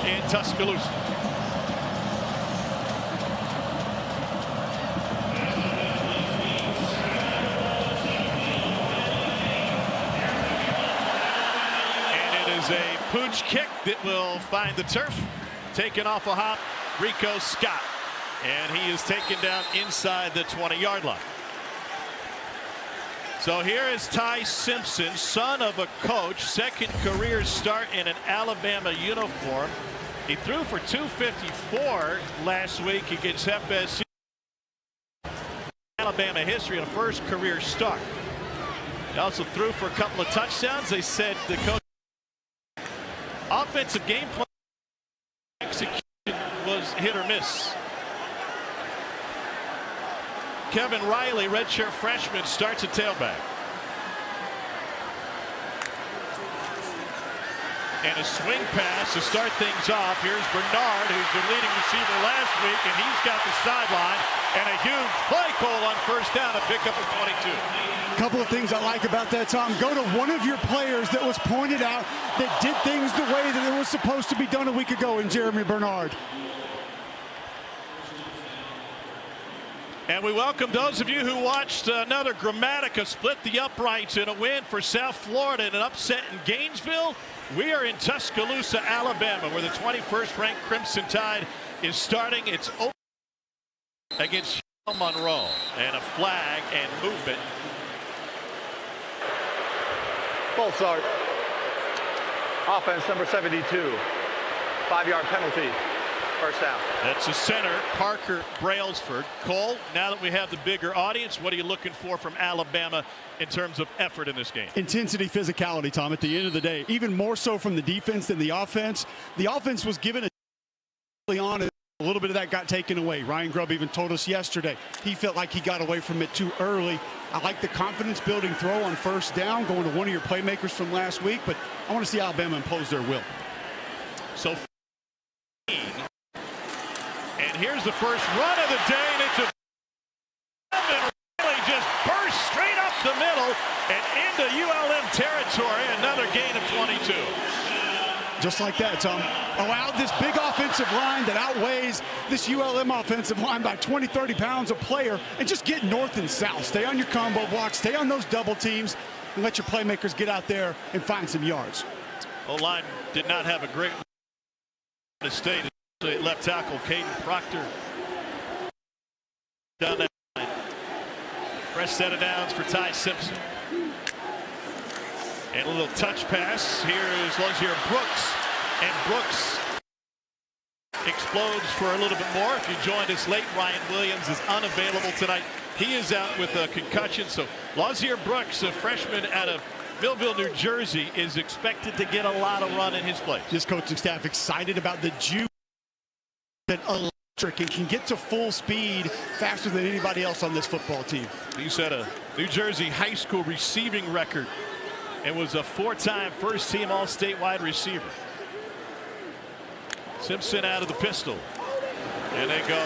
in Tuscaloosa. And it is a pooch kick that will find the turf. Taken off a hop, Rico Scott. And he is taken down inside the 20-yard line. So here is Ty Simpson, son of a coach, second career start in an Alabama uniform. He threw for 254 last week against FSU. Alabama history in a first career start. He also threw for a couple of touchdowns. They said the coach offensive game plan execution was hit or miss. Kevin Riley, redshirt freshman, starts at tailback. And a swing pass to start things off. Here's Bernard, who's the leading receiver last week, and he's got the sideline. And a huge play call on first down to pick up a 22. A couple of things I like about that, Tom. Go to one of your players that was pointed out that did things the way that it was supposed to be done a week ago in Jeremy Bernard. And we welcome those of you who watched another Grammatica split the uprights in a win for South Florida in an upset in Gainesville. We are in Tuscaloosa, Alabama, where the 21st ranked Crimson Tide is starting its open against Monroe. And a flag and movement. False start. Offense number 72. 5-yard penalty. First down. That's the center, Parker Brailsford. Cole, now that we have the bigger audience, what are you looking for from Alabama in terms of effort in this game? Intensity, physicality, Tom, at the end of the day. Even more so from the defense than the offense. The offense was given early on, and a little bit of that got taken away. Ryan Grubb even told us yesterday he felt like he got away from it too early. I like the confidence-building throw on first down, going to one of your playmakers from last week, but I want to see Alabama impose their will. So, and here's the first run of the day, and it's a really just burst straight up the middle and into ULM territory. Another gain of 22. Just like that, Tom. Allowed this big offensive line that outweighs this ULM offensive line by 20, 30 pounds a player, and just get north and south. Stay on your combo blocks, stay on those double teams, and let your playmakers get out there and find some yards. O-line did not have a great state. Left tackle Caden Proctor down that line. Fresh set of downs for Ty Simpson. And a little touch pass. Here is Lozier Brooks. And Brooks explodes for a little bit more. If you joined us late, Ryan Williams is unavailable tonight. He is out with a concussion. So Lozier Brooks, a freshman out of Millville, New Jersey, is expected to get a lot of run in his place. This coaching staff excited about the juice that electric and can get to full speed faster than anybody else on this football team. He set a New Jersey high school receiving record and was a 4-time first-team all-state wide receiver. Simpson out of the pistol. And they go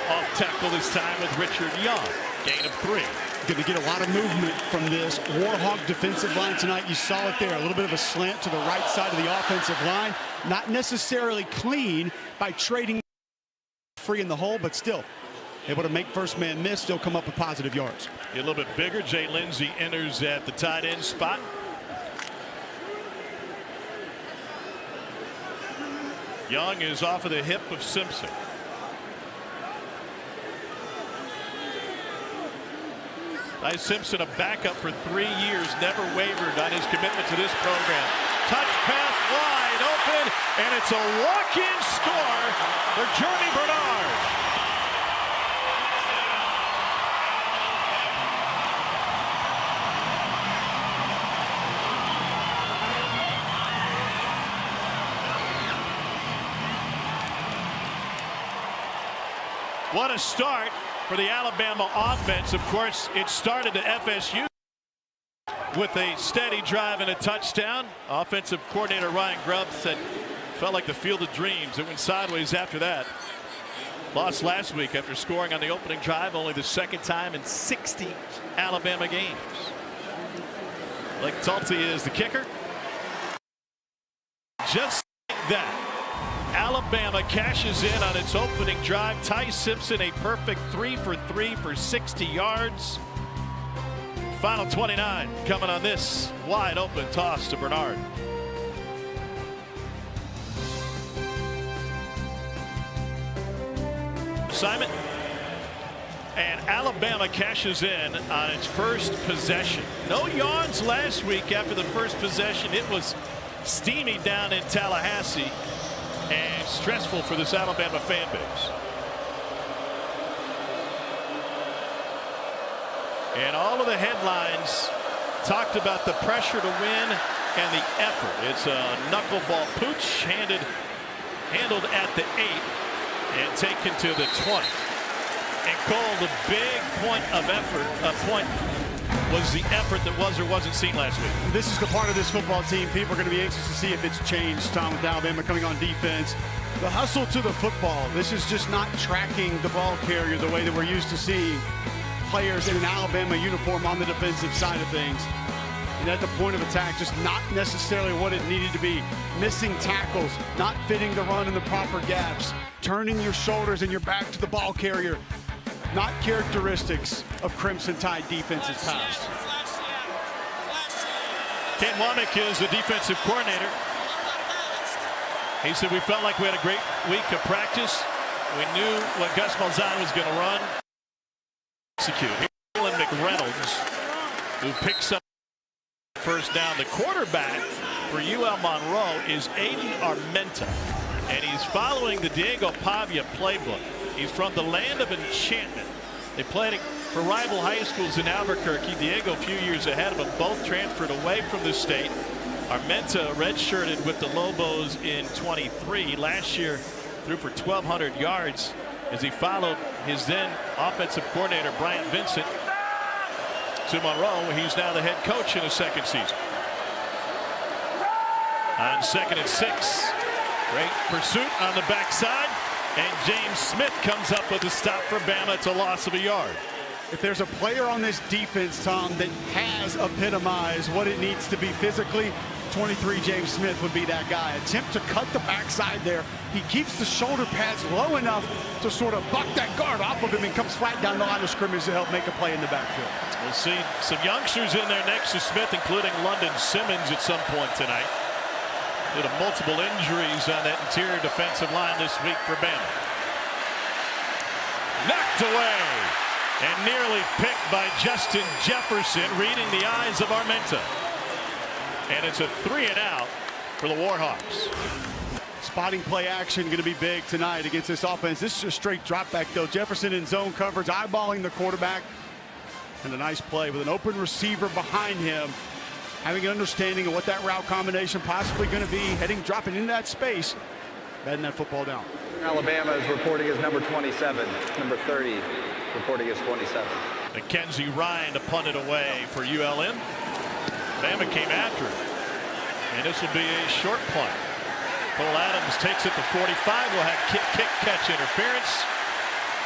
off tackle this time with Richard Young. Gain of 3. Going to get a lot of movement from this Warhawk defensive line tonight. You saw it there. A little bit of a slant to the right side of the offensive line. Not necessarily clean by trading free in the hole, but still able to make first man miss, still come up with positive yards. A little bit bigger. Jay Lindsey enters at the tight end spot. Young is off of the hip of Simpson. Ty Simpson, a backup for 3 years, never wavered on his commitment to this program. Touch pass wide open, and it's a walk-in score for Jeremy Bernard. What a start for the Alabama offense. Of course, it started at FSU with a steady drive and a touchdown. Offensive coordinator Ryan Grubb said felt like the field of dreams. It went sideways after that. Lost last week after scoring on the opening drive, only the second time in 60 Alabama games. Like Tulty is the kicker. Just like that. Alabama cashes in on its opening drive. Ty Simpson, a perfect 3 for 3 for 60 yards. Final 29 coming on this wide open toss to Bernard. Assignment. And Alabama cashes in on its first possession. No yards last week after the first possession. It was steamy down in Tallahassee and stressful for this Alabama fan base. And all of the headlines talked about the pressure to win and the effort. It's a knuckleball pooch handled at the 8 and taken to the 20. And Cole, the big point of effort, was the effort that was or wasn't seen last week. This is the part of this football team people are going to be anxious to see if it's changed, Tom, with Alabama coming on defense. The hustle to the football. This is just not tracking the ball carrier the way that we're used to seeing players in an Alabama uniform on the defensive side of things. And at the point of attack, just not necessarily what it needed to be. Missing tackles, not fitting the run in the proper gaps, turning your shoulders and your back to the ball carrier. Not characteristics of Crimson Tide defenses past. Ken Womack is the defensive coordinator. He said we felt like we had a great week of practice. We knew what Gus Malzahn was going to run. Execute. Alan McReynolds, who picks up first down. The quarterback for UL Monroe is Aiden Armenta, and he's following the Diego Pavia playbook. He's from the land of enchantment. They played for rival high schools in Albuquerque. Diego a few years ahead of them, both transferred away from the state. Armenta redshirted with the Lobos in 23. Last year threw for 1,200 yards as he followed his then offensive coordinator Bryant Vincent to Monroe. He's now the head coach in his second season. On 2nd and 6, great pursuit on the backside. And James Smith comes up with a stop for Bama. It's a loss of a yard. If there's a player on this defense, Tom, that has epitomized what it needs to be physically, 23 James Smith would be that guy. Attempt to cut the backside there. He keeps the shoulder pads low enough to sort of buck that guard off of him and comes flat down the line of scrimmage to help make a play in the backfield. We'll see some youngsters in there next to Smith, including London Simmons at some point tonight. Due to multiple injuries on that interior defensive line this week for Bama. Knocked away and nearly picked by Justin Jefferson, reading the eyes of Armenta. And it's a 3 and out for the Warhawks. Spotting play action going to be big tonight against this offense. This is a straight drop back though. Jefferson in zone coverage, eyeballing the quarterback. And a nice play with an open receiver behind him. Having an understanding of what that route combination possibly going to be, dropping into that space, batting that football down. Alabama is reporting as number 27. Number 30 reporting as 27. Mackenzie Ryan to punt it away for ULM. Bama came after it. And this will be a short punt. Cole Adams takes it to 45. We'll have kick catch interference.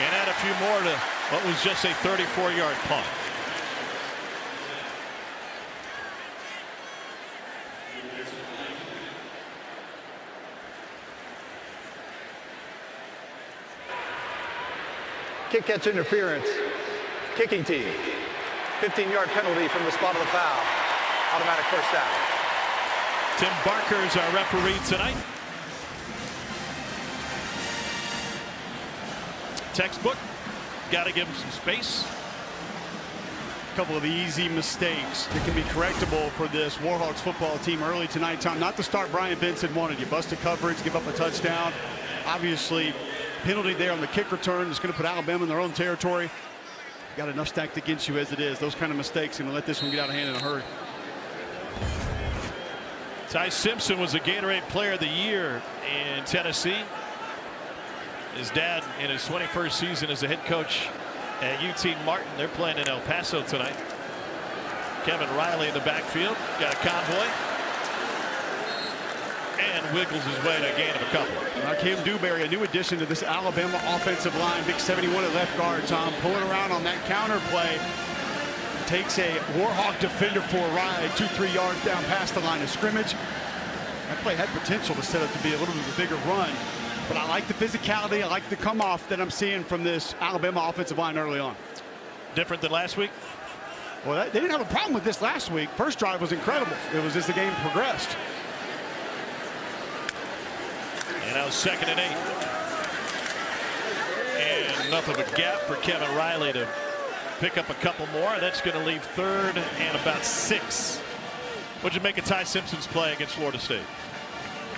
And add a few more to what was just a 34-yard punt. Kick catch interference. Kicking team. 15-yard penalty from the spot of the foul. Automatic first down. Tim Barker is our referee tonight. Textbook. Got to give him some space. A couple of easy mistakes that can be correctable for this Warhawks football team early tonight, Tom. Not the start Brian Vincent wanted. You busted coverage, give up a touchdown. Obviously, penalty there on the kick return is going to put Alabama in their own territory. Got enough stacked against you as it is. Those kind of mistakes, and let this one get out of hand in a hurry. Ty Simpson was a Gatorade Player of the Year in Tennessee. His dad in his 21st season as a head coach at UT Martin. They're playing in El Paso tonight. Kevin Riley in the backfield. Got a convoy. And wiggles his way to a gain of a couple. Cam Dewberry, a new addition to this Alabama offensive line. Big 71 at left guard, Tom. Pulling around on that counter play. Takes a Warhawk defender for a ride. 2-3 yards down past the line of scrimmage. That play had potential to set up to be a little bit of a bigger run. But I like the physicality. I like the come-off that I'm seeing from this Alabama offensive line early on. Different than last week? Well, they didn't have a problem with this last week. First drive was incredible. It was as the game progressed. And now 2nd and 8. And enough of a gap for Kevin Riley to pick up a couple more. That's going to leave 3rd and about 6. What'd you make of Ty Simpson's play against Florida State?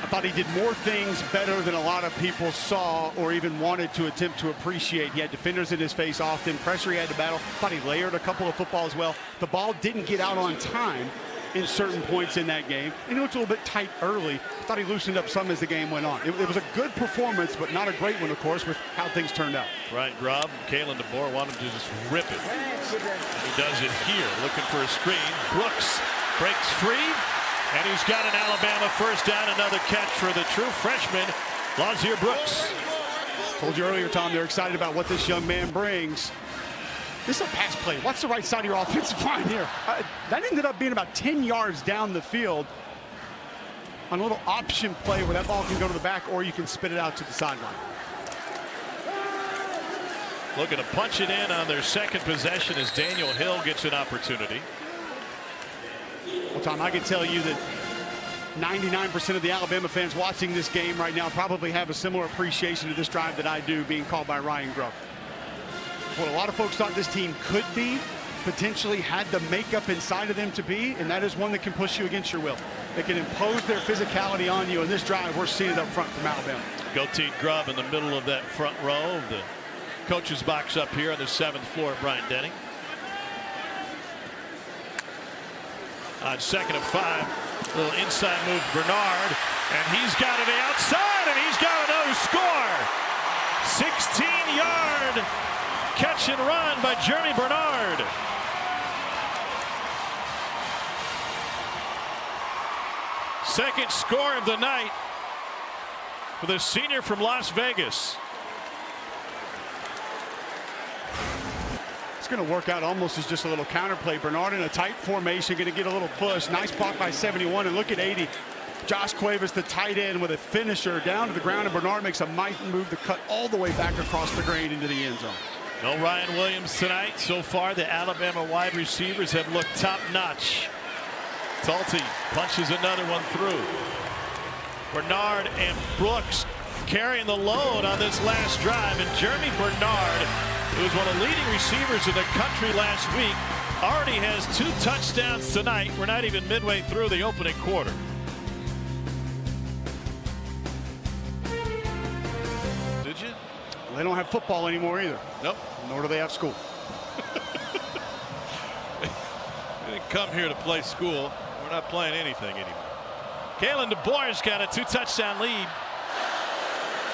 I thought he did more things better than a lot of people saw or even wanted to attempt to appreciate. He had defenders in his face often. Pressure he had to battle. Thought he layered a couple of footballs well. The ball didn't get out on time in certain points in that game. And it looked a little bit tight early. Thought he loosened up some as the game went on. It was a good performance, but not a great one, of course, with how things turned out. Ryan Grubb, Kalen DeBoer want him to just rip it. And he does it here, looking for a screen. Brooks breaks free, and he's got an Alabama first down. Another catch for the true freshman, Lazier Brooks. Told you earlier, Tom, they're excited about what this young man brings. This is a pass play. What's the right side of your offensive line here? That ended up being about 10 yards down the field on a little option play where that ball can go to the back or you can spit it out to the sideline. Looking to punch it in on their 2nd possession as Daniel Hill gets an opportunity. Well, Tom, I can tell you that 99% of the Alabama fans watching this game right now probably have a similar appreciation to this drive that I do, being called by Ryan Grubb. What a lot of folks thought this team could be, potentially had the makeup inside of them to be, and that is one that can push you against your will. They can impose their physicality on you. In this drive, we're seeing it up front from Alabama. Goatee Grubb in the middle of that front row of the coach's box up here on the 7th floor at Bryant-Denny. On 2nd and 5, little inside move, Bernard, and he's got it outside, and he's got another score. 16-yard catch and run by Jeremy Bernard. Second score of the night for the senior from Las Vegas. It's going to work out almost as just a little counterplay. Bernard in a tight formation, going to get a little push. Nice block by 71, and look at 80. Josh Cuevas, the tight end, with a finisher down to the ground, and Bernard makes a mighty move to cut all the way back across the grain into the end zone. No Ryan Williams tonight. So far, the Alabama wide receivers have looked top-notch. Talty punches another one through. Bernard and Brooks carrying the load on this last drive, and Jeremy Bernard, who was one of the leading receivers in the country last week, already has 2 touchdowns tonight. We're not even midway through the opening quarter. Did you? They don't have football anymore either. Nope. Nor do they have school. They didn't come here to play school. We're not playing anything anymore. Kalen DeBoer's got a 2-touchdown lead.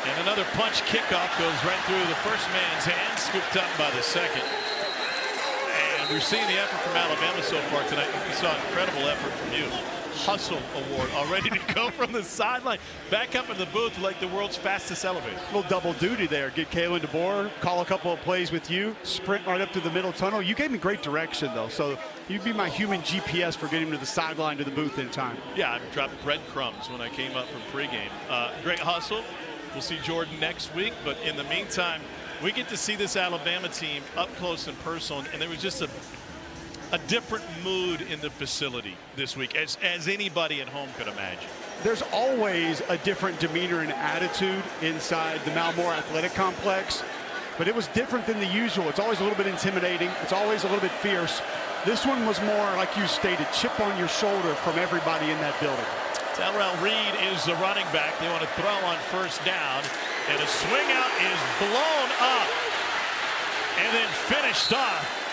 And another punch kickoff goes right through the first man's hand, scooped up by the second. And we're seeing the effort from Alabama so far tonight. We saw incredible effort from you. Hustle award already to go from the sideline back up in the booth like the world's fastest elevator. A little double duty there. Get Kalen DeBoer, call a couple of plays with you, sprint right up to the middle tunnel. You gave me great direction, though, so you'd be my human GPS for getting to the sideline to the booth in time. Yeah, I dropped breadcrumbs when I came up from pregame. Great hustle. We'll see Jordan next week, but in the meantime, we get to see this Alabama team up close and personal, and there was just a different mood in the facility this week, as anybody at home could imagine. There's always a different demeanor and attitude inside the Malmore Athletic Complex, but it was different than the usual. It's always a little bit intimidating. It's always a little bit fierce. This one was more, like you stated, chip on your shoulder from everybody in that building. Terrell Reed is the running back. They want to throw on first down, and a swing out is blown up and then finished off.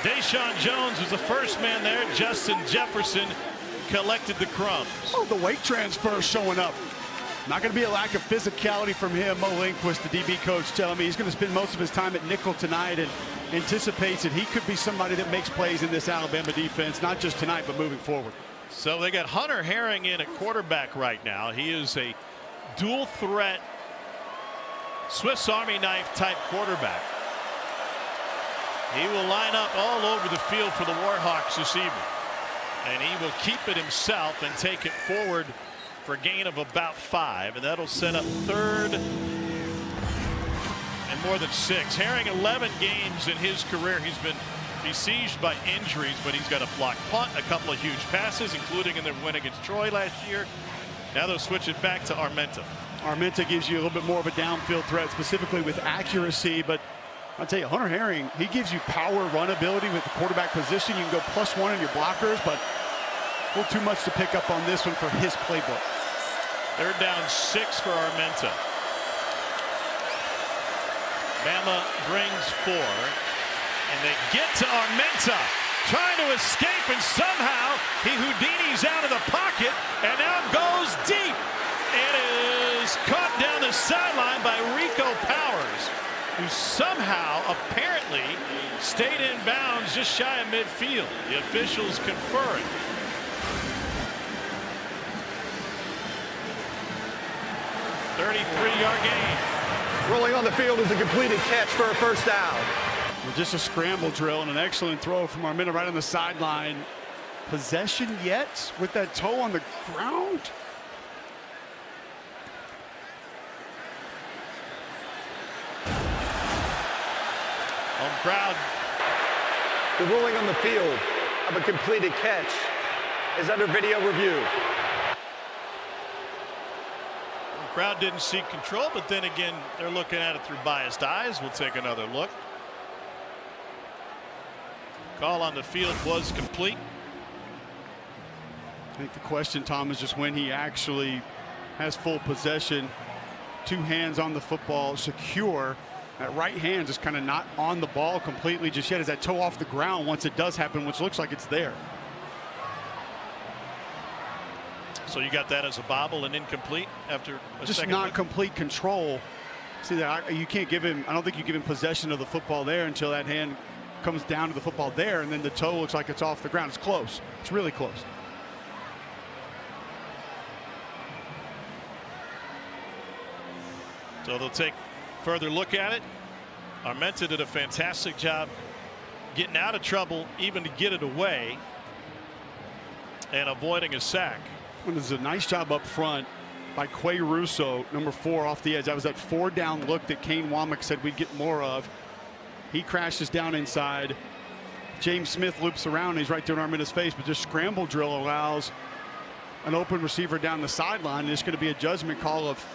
Deshaun Jones was the first man there. Justin Jefferson collected the crumbs. Oh, the weight transfer showing up. Not going to be a lack of physicality from him. Mo Lindquist, the DB coach, telling me he's going to spend most of his time at nickel tonight and anticipates that he could be somebody that makes plays in this Alabama defense, not just tonight, but moving forward. So they got Hunter Herring in at quarterback right now. He is a dual threat Swiss Army knife type quarterback. He will line up all over the field for the Warhawks this evening. And he will keep it himself and take it forward for a gain of about 5, and that'll set up third and more than 6. Herring 11 games in his career. He's been besieged by injuries, but he's got a blocked punt, a couple of huge passes, including in their win against Troy last year. Now they'll switch it back to Armenta. Armenta gives you a little bit more of a downfield threat, specifically with accuracy, but I'll tell you, Hunter Herring, he gives you power run ability with the quarterback position. You can go +1 in your blockers, but a little too much to pick up on this one for his playbook. Third down 6 for Armenta. Bama brings 4, and they get to Armenta, trying to escape, and somehow he Houdinis out of the pocket and now goes deep. It is caught down the sideline by Rico Powers, who somehow apparently stayed in bounds just shy of midfield. The officials confer it. $33-yard gain. Rolling on the field is a completed catch for a first down. Well, just a scramble drill and an excellent throw from Armenta right on the sideline. Possession yet with that toe on the ground? Home crowd. The ruling on the field of a completed catch is under video review. The crowd didn't seek control, but then again, they're looking at it through biased eyes. We'll take another look. Call on the field was complete. I think the question, Tom, is just when he actually has full possession, 2 hands on the football, secure. That right hand just kind of not on the ball completely just yet. Is that toe off the ground once it does happen, which looks like it's there. So you got that as a bobble and incomplete after a just second not look? complete control. See that you can't give him. I don't think you give him possession of the football there until that hand comes down to the football there, and then the toe looks like it's off the ground. It's close. It's really close. So they'll take further look at it. Armenta did a fantastic job getting out of trouble, even to get it away, and avoiding a sack. And there's a nice job up front by Quay Russo, number 4 off the edge. That was that 4-down look that Kane Womack said we'd get more of. He crashes down inside. James Smith loops around. And he's right there in Armenta's face, but this scramble drill allows an open receiver down the sideline. And it's going to be a judgment call of,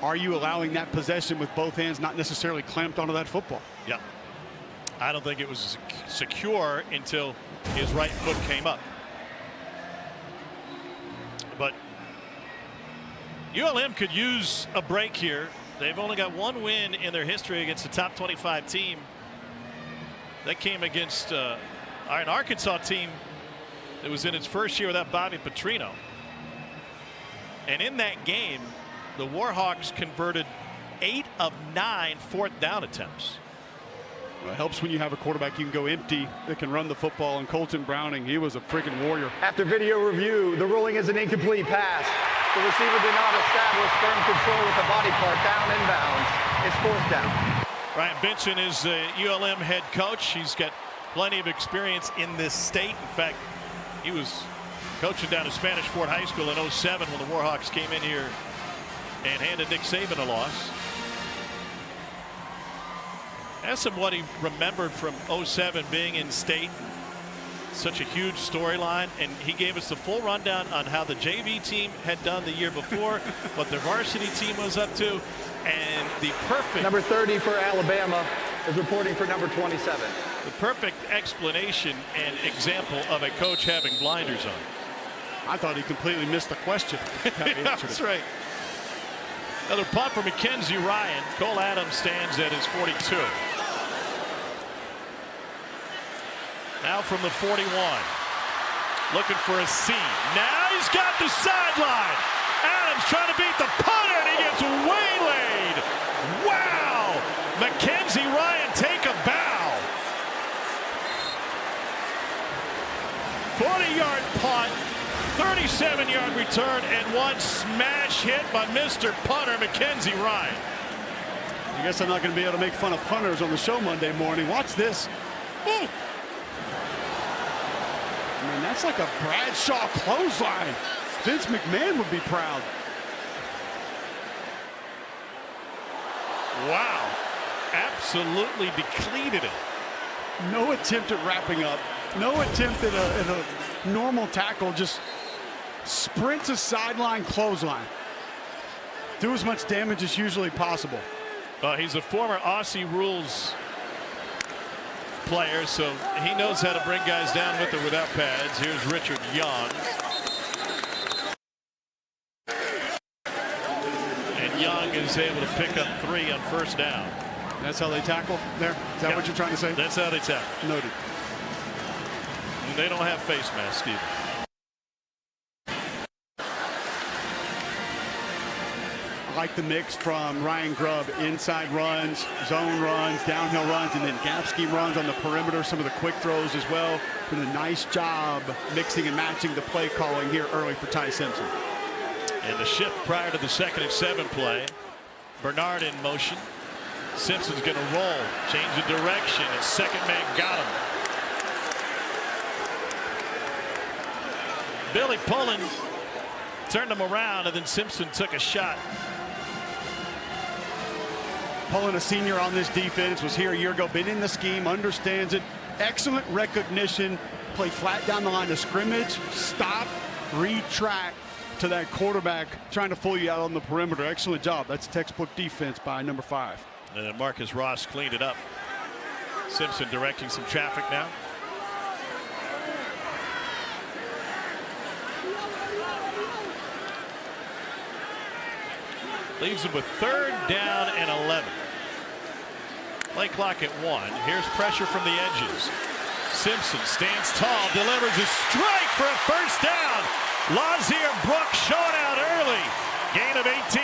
are you allowing that possession with both hands not necessarily clamped onto that football? Yeah. I don't think it was secure until his right foot came up. But ULM could use a break here. They've only got 1 win in their history against a top 25 team. That came against an Arkansas team that was in its first year without Bobby Petrino. And in that game, the Warhawks converted 8 of 9 4th-down attempts. Well, it helps when you have a quarterback you can go empty that can run the football. And Colton Browning, he was a freaking warrior. After video review, the ruling is an incomplete pass. The receiver did not establish firm control with the body part down inbounds. It's 4th down. Ryan Benson is the ULM head coach. He's got plenty of experience in this state. In fact, he was coaching down at Spanish Fort High School in '07 when the Warhawks came in here and handed Nick Saban a loss. Asked him what he remembered from '07 being in state. Such a huge storyline, and he gave us the full rundown on how the JV team had done the year before, what their varsity team was up to, and the perfect number 30 for Alabama is reporting for number 27. The perfect explanation and example of a coach having blinders on. I thought he completely missed the question. That's right. Another punt for Mackenzie Ryan. Cole Adams stands at his 42. Now from the 41. Looking for a seam. Now he's got the sideline. Adams trying to beat the punter, and he gets waylaid. Wow. Mackenzie Ryan take a bow. 40-yard punt, 37-yard return, and 1 smash hit by Mr. Punter, Mackenzie Ryan. I guess I'm not going to be able to make fun of punters on the show Monday morning. Watch this. Ooh. I mean, that's like a Bradshaw clothesline. Vince McMahon would be proud. Wow. Absolutely depleted it. No attempt at wrapping up. No attempt at a normal tackle. Just sprint to sideline, clothesline. Do as much damage as usually possible. He's a former Aussie rules player, so he knows how to bring guys down with or without pads. Here's Richard Young. And Young is able to pick up 3 on first down. That's how they tackle there? Is that what you're trying to say? That's how they tackle. Noted. And they don't have face masks either. I like the mix from Ryan Grubb. Inside runs, zone runs, downhill runs, and then gap scheme runs on the perimeter. Some of the quick throws as well. Doing a nice job mixing and matching the play calling here early for Ty Simpson. And the shift prior to the 2nd and 7 play. Bernard in motion. Simpson's going to roll, change the direction, and second man got him. Billy Pullen turned him around, and then Simpson took a shot. Pullen, a senior on this defense, was here a year ago, been in the scheme, understands it. Excellent recognition, play flat down the line of scrimmage, stop, retract to that quarterback, trying to fool you out on the perimeter. Excellent job. That's textbook defense by number 5. And then Marcus Ross cleaned it up. Simpson directing some traffic now. Leaves him with 3rd down and 11. Play clock at 1. Here's pressure from the edges. Simpson stands tall, delivers a strike for a first down. Lazier Brooks showing out early. Gain of 18.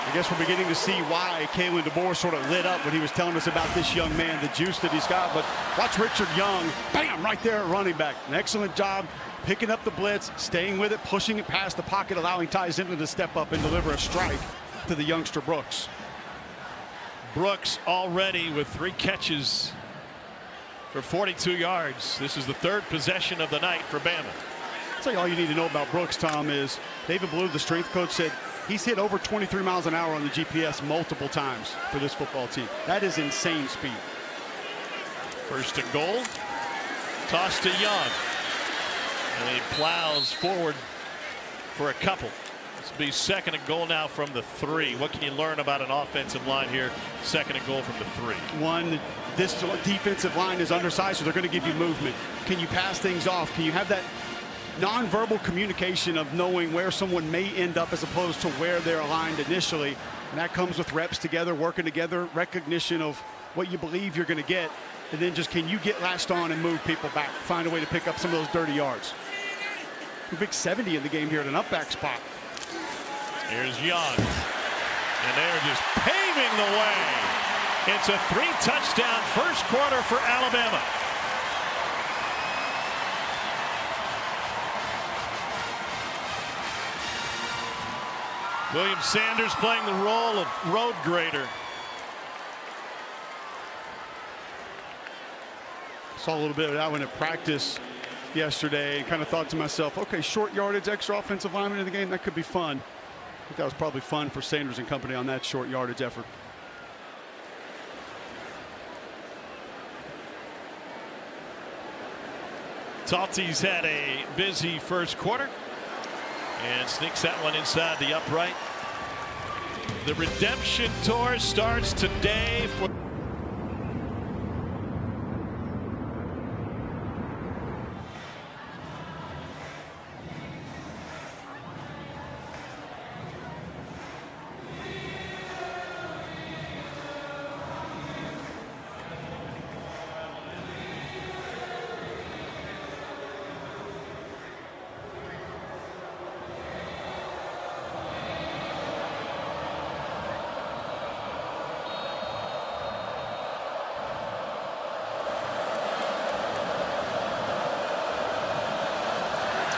I guess we're beginning to see why Kalen DeBoer sort of lit up when he was telling us about this young man, the juice that he's got. But watch Richard Young, bam, right there at running back. An excellent job picking up the blitz, staying with it, pushing it past the pocket, allowing Ty Simpson to step up and deliver a strike to the youngster Brooks. Brooks already with 3 catches for 42 yards. This is the 3rd possession of the night for Bama. I'll tell you all you need to know about Brooks, Tom, is David Blue, the strength coach, said he's hit over 23 miles an hour on the GPS multiple times for this football team. That is insane speed. 1st and goal. Toss to Young. And he plows forward for a couple. This will be 2nd and goal now from the 3. What can you learn about an offensive line here? 2nd and goal from the 3. One, this defensive line is undersized, so they're going to give you movement. Can you pass things off? Can you have that nonverbal communication of knowing where someone may end up as opposed to where they're aligned initially? And that comes with reps together, working together, recognition of what you believe you're going to get, and then just can you get latched on and move people back, find a way to pick up some of those dirty yards. A big 70 in the game here at an up back spot. Here's Young, and they're just paving the way. It's a 3-touchdown first quarter for Alabama. William Sanders playing the role of road grader. Saw a little bit of that one at practice yesterday and kind of thought to myself, okay, short yardage, extra offensive lineman in the game, that could be fun. I think that was probably fun for Sanders and company on that short yardage effort. Talty's had a busy first quarter and sneaks that one inside the upright. The redemption tour starts today for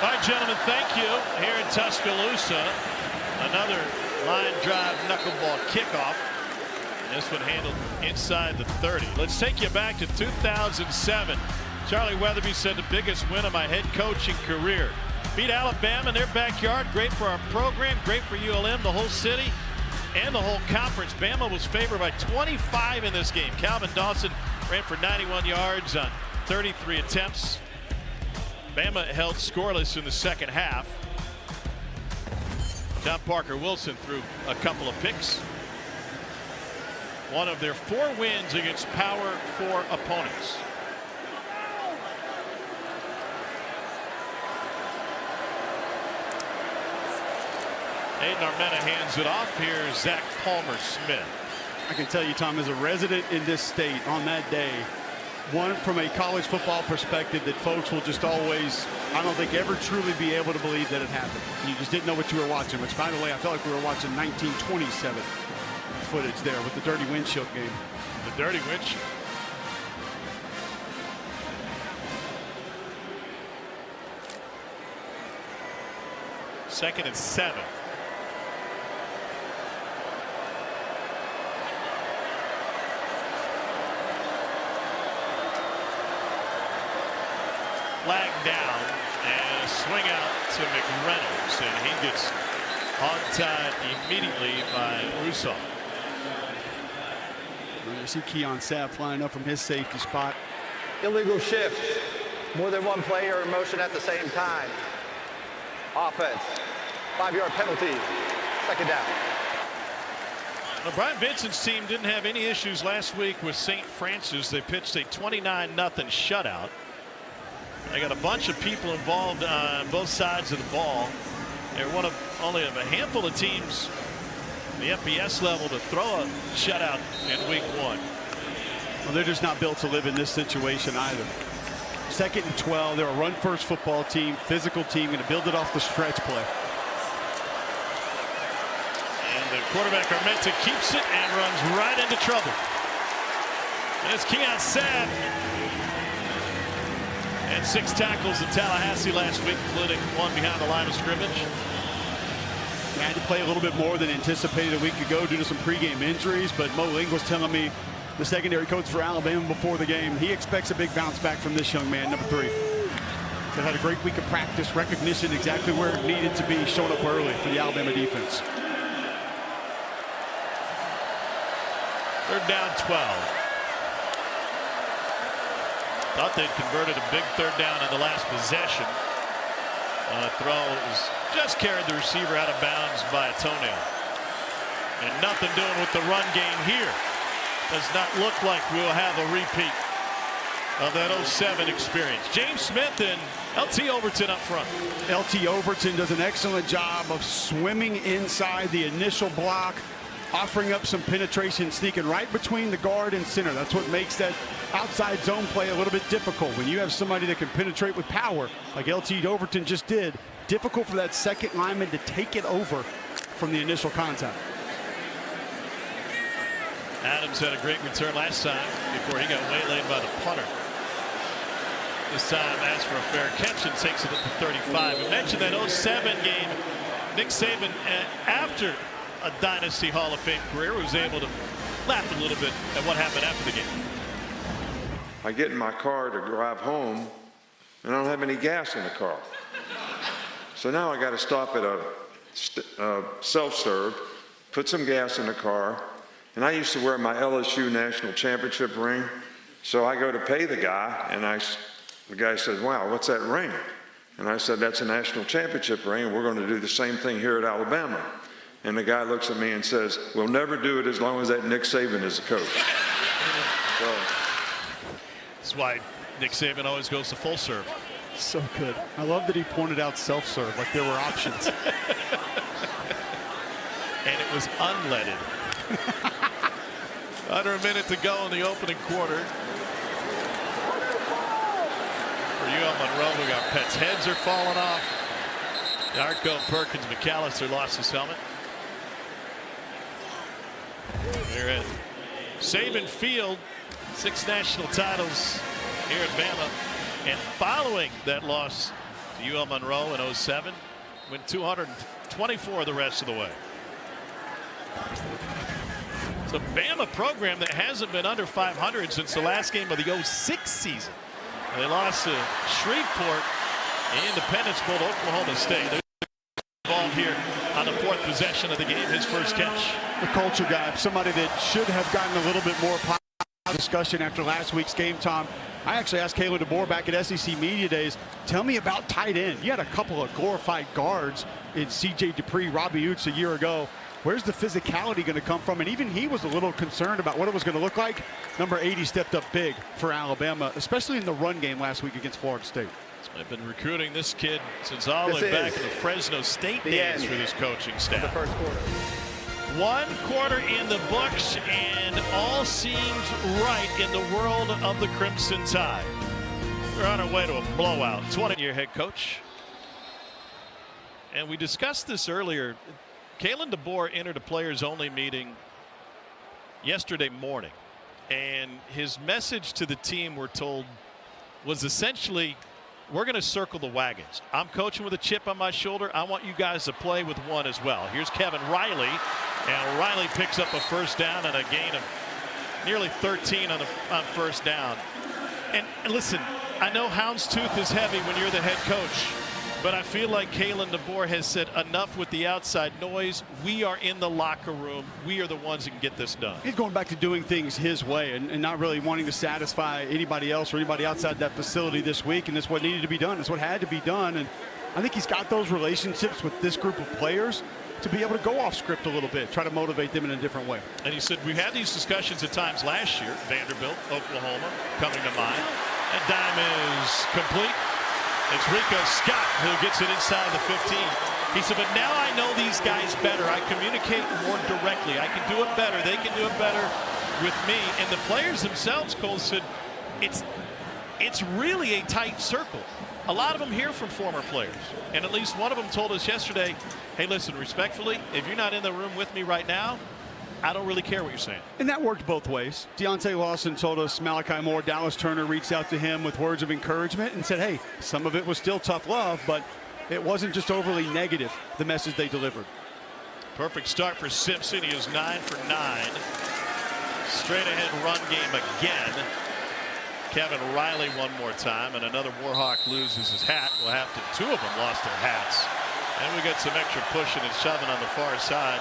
All right, gentlemen, thank you. Here in Tuscaloosa, another line drive knuckleball kickoff. This one handled inside the 30. Let's take you back to 2007. Charlie Weatherby said the biggest win of my head coaching career. Beat Alabama in their backyard. Great for our program, great for ULM, the whole city, and the whole conference. Bama was favored by 25 in this game. Calvin Dawson ran for 91 yards on 33 attempts. Bama held scoreless in the second half. John Parker Wilson threw a couple of picks. One of their 4 wins against Power 4 opponents. Aiden Armenta hands it off. Here's Zach Palmer-Smith. I can tell you, Tom, as a resident in this state on that day, one from a college football perspective that folks will just always, I don't think, ever truly be able to believe that it happened. You just didn't know what you were watching, which, by the way, I felt like we were watching 1927 footage there with the dirty windshield game. The dirty windshield. Second and 7. Flag down and a swing out to McReynolds, and he gets hog-tied immediately by Rousseau. You see Keon Sapp lining up from his safety spot. Illegal shift. More than one player in motion at the same time. Offense. 5-yard penalty. Second down. Well, Brian Vincent's team didn't have any issues last week with St. Francis. They pitched a 29-0 shutout. They got a bunch of people involved on both sides of the ball. They're one of only a handful of teams the FBS level to throw a shutout in week 1. Well, they're just not built to live in this situation either. Second and 12. They're a run-first football team, physical team, going to build it off the stretch play. And the quarterback Armenta keeps it and runs right into trouble. And it's Keon Sapp. And 6 tackles in Tallahassee last week, including 1 behind the line of scrimmage. He had to play a little bit more than anticipated a week ago due to some pregame injuries, but Mo Ling was telling me, the secondary coach for Alabama before the game, he expects a big bounce back from this young man, number 3. They had a great week of practice, recognition exactly where it needed to be, showing up early for the Alabama defense. Third down 12. Thought they'd converted a big third down in the last possession. Throw was just carried the receiver out of bounds by a toenail. And nothing doing with the run game here. Does not look like we'll have a repeat of that 07 experience. James Smith and LT Overton up front. LT Overton does an excellent job of swimming inside the initial block, offering up some penetration, sneaking right between the guard and center. That's what makes that outside zone play a little bit difficult. When you have somebody that can penetrate with power, like LT Overton just did, difficult for that second lineman to take it over from the initial contact. Adams had a great return last time before he got waylaid by the punter. This time asks for a fair catch and takes it up to 35. We mentioned that 07 game. Nick Saban, after a Dynasty Hall of Fame career, was able to laugh a little bit at what happened after the game. I get in my car to drive home, and I don't have any gas in the car. So now I got to stop at a self-serve, put some gas in the car, and I used to wear my LSU national championship ring. So I go to pay the guy, and the guy says, "Wow, what's that ring?" And I said, "That's a national championship ring, and we're going to do the same thing here at Alabama." And the guy looks at me and says, "We'll never do it as long as that Nick Saban is the coach." So, that's why Nick Saban always goes to full serve. So good. I love that he pointed out self-serve like there were options. And it was unleaded. Under a minute to go in the opening quarter. For UL Monroe, we got pets. Heads are falling off. Darko, Perkins, McAllister lost his helmet. They're at Saban Field. 6 national titles here at Bama. And following that loss to UL Monroe in 07, went 224 the rest of the way. It's a Bama program that hasn't been under 500 since the last game of the 06 season. They lost to Shreveport Independence pulled Oklahoma State. They're involved here on the 4th possession of the game, his first catch. The culture guy, somebody that should have gotten a little bit more discussion after last week's game, Tom. I actually asked Kalen DeBoer back at SEC Media Days, tell me about tight end. You had a couple of glorified guards in C.J. Dupree, Robbie Utes a year ago. Where's the physicality going to come from? And even he was a little concerned about what it was going to look like. Number 80 stepped up big for Alabama, especially in the run game last week against Florida State. I've been recruiting this kid since all the way back in the Fresno State days for this coaching staff. The first quarter. 1 quarter in the books, and all seems right in the world of the Crimson Tide. We're on our way to a blowout. 20-year head coach. And we discussed this earlier. Kalen DeBoer entered a players-only meeting yesterday morning, and his message to the team, we're told, was essentially, we're going to circle the wagons. I'm coaching with a chip on my shoulder. I want you guys to play with one as well. Here's Kevin Riley, and Riley picks up a first down and a gain of nearly 13 on first down. And listen, I know houndstooth is heavy when you're the head coach, but I feel like Kalen DeBoer has said enough with the outside noise. We are in the locker room. We are the ones that can get this done. He's going back to doing things his way and not really wanting to satisfy anybody else or anybody outside that facility this week. And that's what needed to be done. It's what had to be done. And I think he's got those relationships with this group of players to be able to go off script a little bit, try to motivate them in a different way. And he said, we had these discussions at times last year. Vanderbilt, Oklahoma coming to mind. That dime is complete. It's Rico Scott who gets it inside the 15. He said, but now I know these guys better. I communicate more directly. I can do it better. They can do it better with me. And the players themselves, Cole, said, it's really a tight circle. A lot of them hear from former players. And at least one of them told us yesterday, hey, listen, respectfully, if you're not in the room with me right now, I don't really care what you're saying. And that worked both ways. Deontay Lawson told us Malachi Moore, Dallas Turner reached out to him with words of encouragement and said, hey, some of it was still tough love, but it wasn't just overly negative, the message they delivered. Perfect start for Simpson. He is 9 for 9. Straight ahead run game again. Kevin Riley one more time, and another Warhawk loses his hat. We'll have to, 2 of them lost their hats. And we got some extra pushing and shoving on the far side.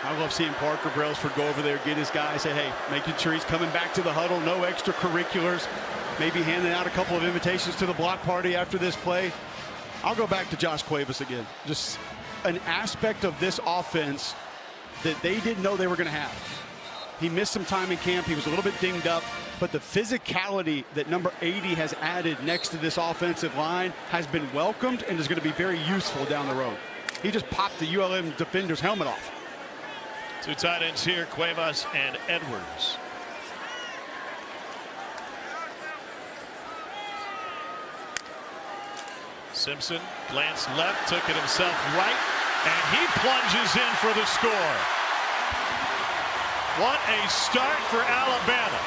I love seeing Parker Brailsford go over there, get his guy, say, hey, making sure he's coming back to the huddle, no extracurriculars, maybe handing out a couple of invitations to the block party after this play. I'll go back to Josh Cuevas again. Just an aspect of this offense that they didn't know they were going to have. He missed some time in camp. He was a little bit dinged up, but the physicality that number 80 has added next to this offensive line has been welcomed and is going to be very useful down the road. He just popped the ULM defender's helmet off. 2 tight ends here, Cuevas and Edwards. Simpson glanced left, took it himself right, and he plunges in for the score. What a start for Alabama.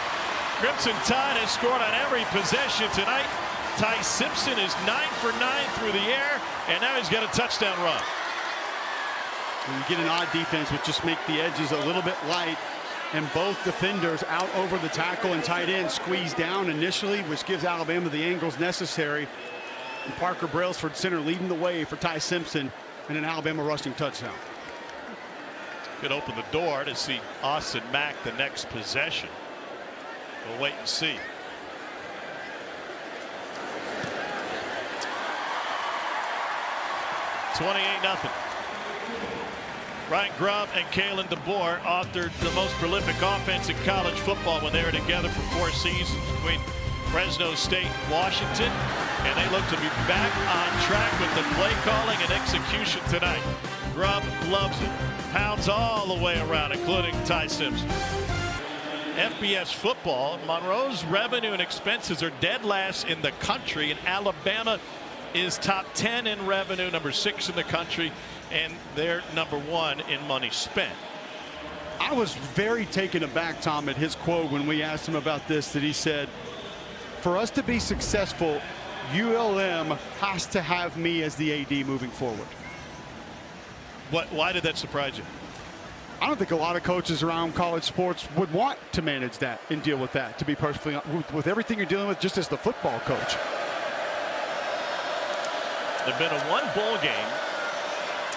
Crimson Tide has scored on every possession tonight. Ty Simpson is 9 for 9 through the air, and now he's got a touchdown run. When you get an odd defense, which just make the edges a little bit light, and both defenders out over the tackle and tight end squeeze down initially, which gives Alabama the angles necessary. And Parker Brailsford, center, leading the way for Ty Simpson and an Alabama rushing touchdown. Could open the door to see Austin Mack the next possession. We'll wait and see. $28-0. Ryan Grubb and Kalen DeBoer authored the most prolific offense in college football when they were together for 4 seasons between Fresno State and Washington, and they look to be back on track with the play calling and execution tonight. Grubb loves it, pounds all the way around, including Ty Simpson. FBS football, Monroe's revenue and expenses are dead last in the country, and Alabama is top 10 in revenue, number 6 in the country, and they're number 1 in money spent. I was very taken aback, Tom, at his quote when we asked him about this, that he said, for us to be successful, ULM has to have me as the AD moving forward. Why did that surprise you? I don't think a lot of coaches around college sports would want to manage that and deal with that, to be perfectly honest, with everything you're dealing with just as the football coach. They've been to one bowl game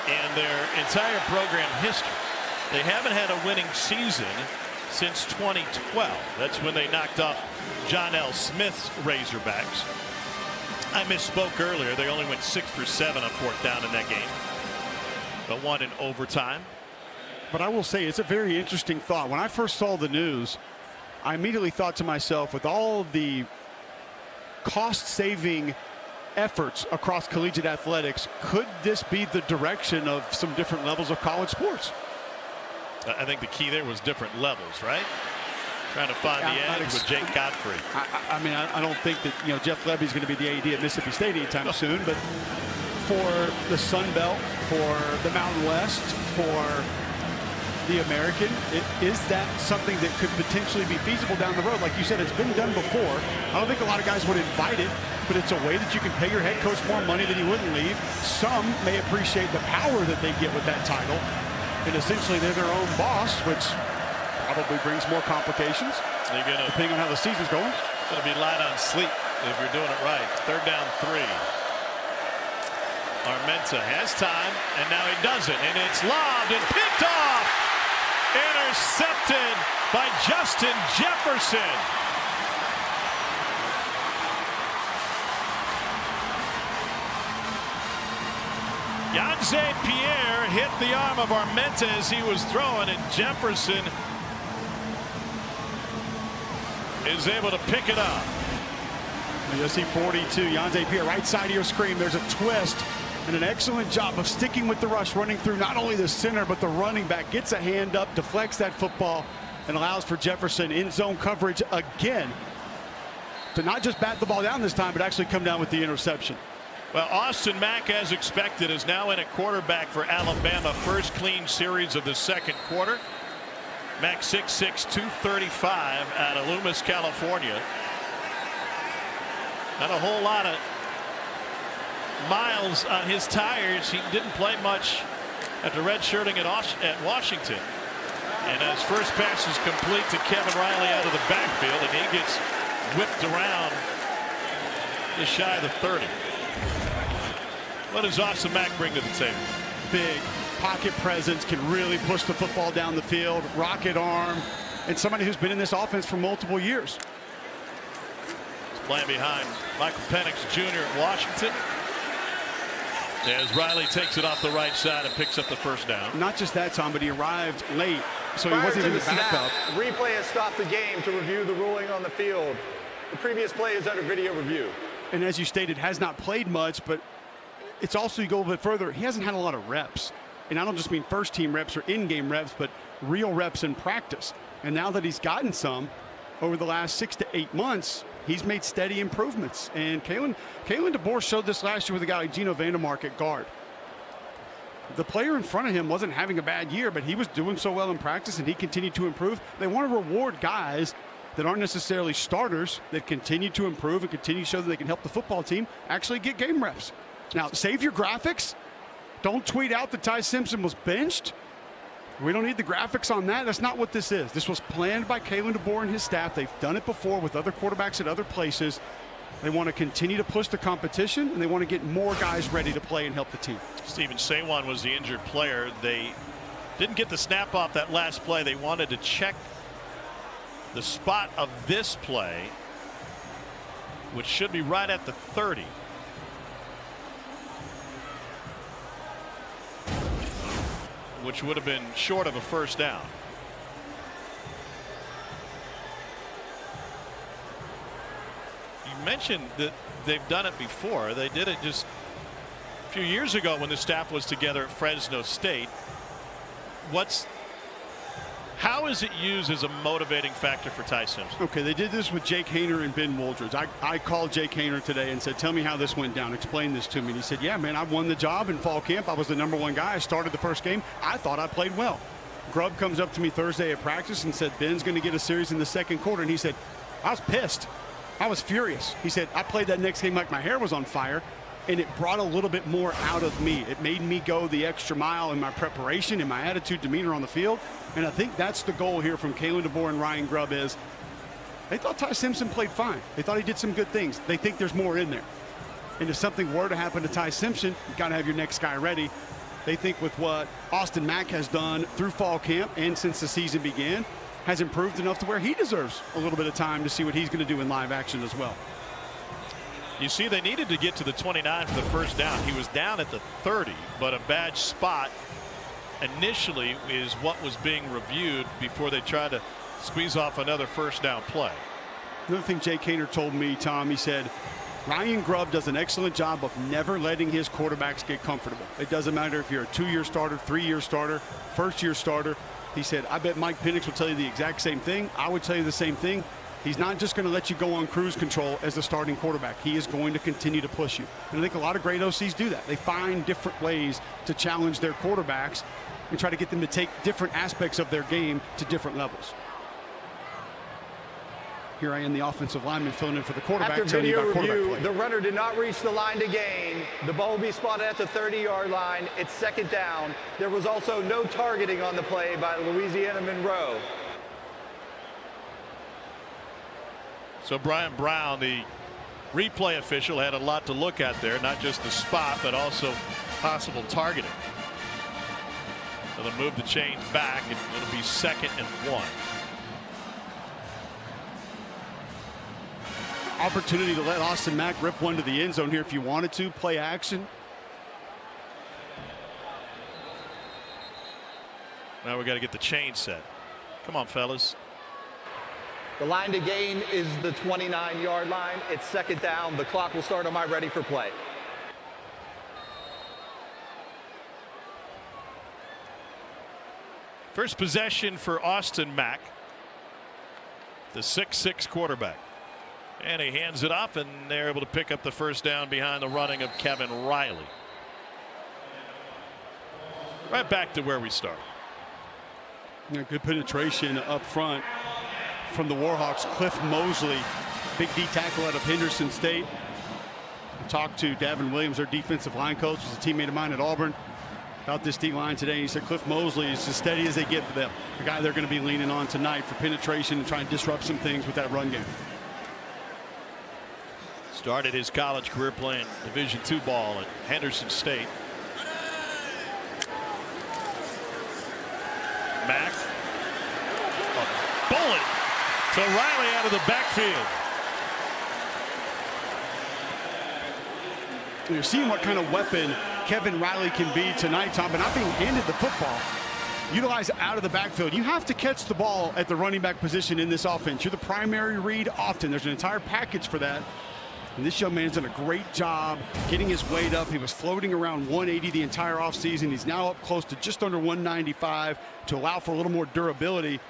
in their entire program history. They haven't had a winning season since 2012. That's when they knocked off John L. Smith's Razorbacks. I misspoke earlier. They only went 6 for 7 on 4th down in that game, but won in overtime. But I will say it's a very interesting thought. When I first saw the news, I immediately thought to myself, with all of the cost-saving efforts across collegiate athletics, could this be the direction of some different levels of college sports? I think the key there was different levels, right? Trying to find the edge with Jake Godfrey. I mean, I don't think that, Jeff Lebby's going to be the AD at Mississippi State anytime soon, but for the Sun Belt, for the Mountain West, for the American, is that something that could potentially be feasible down the road? Like you said, it's been done before. I don't think a lot of guys would invite it, but it's a way that you can pay your head coach more money than he wouldn't leave. Some may appreciate the power that they get with that title, and essentially they're their own boss, which probably brings more complications. Depending on how the season's going. It's going to be light on sleep if you're doing it right. 3rd down 3. Armenta has time, and now he doesn't, and it's lobbed and picked off. Intercepted by Justin Jefferson. Yanze Pierre hit the arm of Armenta as he was throwing, and Jefferson is able to pick it up. You'll see 42, Yanze Pierre, right side of your screen. There's a twist and an excellent job of sticking with the rush, running through not only the center, but the running back. Gets a hand up, deflects that football, and allows for Jefferson in zone coverage again to not just bat the ball down this time, but actually come down with the interception. Well, Austin Mack, as expected, is now in at quarterback for Alabama. First clean series of the 2nd quarter. Mack 6'6", 235 out of Loomis, California. Not a whole lot of miles on his tires. He didn't play much after redshirting at Washington. And his first pass is complete to Kevin Riley out of the backfield, and he gets whipped around just shy of the 30. What does Austin Mack bring to the table? Big pocket presence, can really push the football down the field, rocket arm, and somebody who's been in this offense for multiple years. He's playing behind Michael Penix Jr. at Washington, as Riley takes it off the right side and picks up the 1st down. Not just that, Tom, but he arrived late, so he wasn't even the backup. Replay has stopped the game to review the ruling on the field. The previous play is under video review. And as you stated, has not played much, but it's also, you go a bit further, he hasn't had a lot of reps. And I don't just mean first-team reps or in-game reps, but real reps in practice. And now that he's gotten some over the last 6 to 8 months, he's made steady improvements. And Kalen DeBoer showed this last year with a guy like Gino Vandermark at guard. The player in front of him wasn't having a bad year, but he was doing so well in practice, and he continued to improve. They want to reward guys that aren't necessarily starters, that continue to improve and continue to show that they can help the football team actually get game reps. Now, save your graphics. Don't tweet out that Ty Simpson was benched. We don't need the graphics on that. That's not what this is. This was planned by Kalen DeBoer and his staff. They've done it before with other quarterbacks at other places. They want to continue to push the competition, and they want to get more guys ready to play and help the team. Steven Sawan was the injured player. They didn't get the snap off that last play. They wanted to check the spot of this play, which should be right at the 30. Which would have been short of a 1st down. You mentioned that they've done it before. They did it just a few years ago when the staff was together at Fresno State. How is it used as a motivating factor for Ty Simpson? Okay, they did this with Jake Haener and Ben Wooldridge. I called Jake Haener today and said, tell me how this went down. Explain this to me. And he said, yeah, man, I won the job in fall camp. I was the #1 guy. I started the first game. I thought I played well. Grubb comes up to me Thursday at practice and said, Ben's going to get a series in the 2nd quarter. And he said, I was pissed. I was furious. He said, I played that next game like my hair was on fire, and it brought a little bit more out of me. It made me go the extra mile in my preparation and my attitude, demeanor on the field. And I think that's the goal here from Kalen DeBoer and Ryan Grubb is they thought Ty Simpson played fine. They thought he did some good things. They think there's more in there. And if something were to happen to Ty Simpson, you got to have your next guy ready. They think with what Austin Mack has done through fall camp and since the season began, has improved enough to where he deserves a little bit of time to see what he's going to do in live action as well. You see, they needed to get to the 29 for the first down. He was down at the 30, but a bad spot initially is what was being reviewed before they tried to squeeze off another first down play. Another thing Jay Kaner told me, Tom, he said, Ryan Grubb does an excellent job of never letting his quarterbacks get comfortable. It doesn't matter if you're a 2-year starter, 3-year starter, first-year starter. He said, I bet Mike Penix will tell you the exact same thing. I would tell you the same thing. He's not just going to let you go on cruise control as the starting quarterback. He is going to continue to push you. And I think a lot of great OCs do that. They find different ways to challenge their quarterbacks and try to get them to take different aspects of their game to different levels. Here I am, the offensive lineman, filling in for the quarterback. After video review, the runner did not reach the line to gain. The ball will be spotted at the 30-yard line. It's second down. There was also no targeting on the play by Louisiana Monroe. So Brian Brown, the replay official, had a lot to look at there, not just the spot, but also possible targeting. So they'll move the chains back, and it'll be 2nd and 1. Opportunity to let Austin Mack rip one to the end zone here if you wanted to. Play action. Now we got to get the chain set. Come on, fellas. The line to gain is the 29-yard line. It's second down. The clock will start on my ready for play. First possession for Austin Mack, the 6'6" quarterback. And he hands it off, and they're able to pick up the first down behind the running of Kevin Riley. Right back to where we started. Yeah, good penetration up front from the Warhawks. Cliff Mosley, big D tackle out of Henderson State. I talked to Davin Williams, their defensive line coach, who's a teammate of mine at Auburn, about this D-line today. He said Cliff Mosley is as steady as they get for them. The guy they're going to be leaning on tonight for penetration and try and disrupt some things with that run game. Started his college career playing Division II ball at Henderson State. Mack, a bullet to Riley out of the backfield. You're seeing what kind of weapon Kevin Riley can be tonight, Tom, but not being handed the football. Utilize out of the backfield. You have to catch the ball at the running back position in this offense. You're the primary read often. There's an entire package for that. And this young man's done a great job getting his weight up. He was floating around 180 the entire offseason. He's now up close to just under 195 to allow for a little more durability.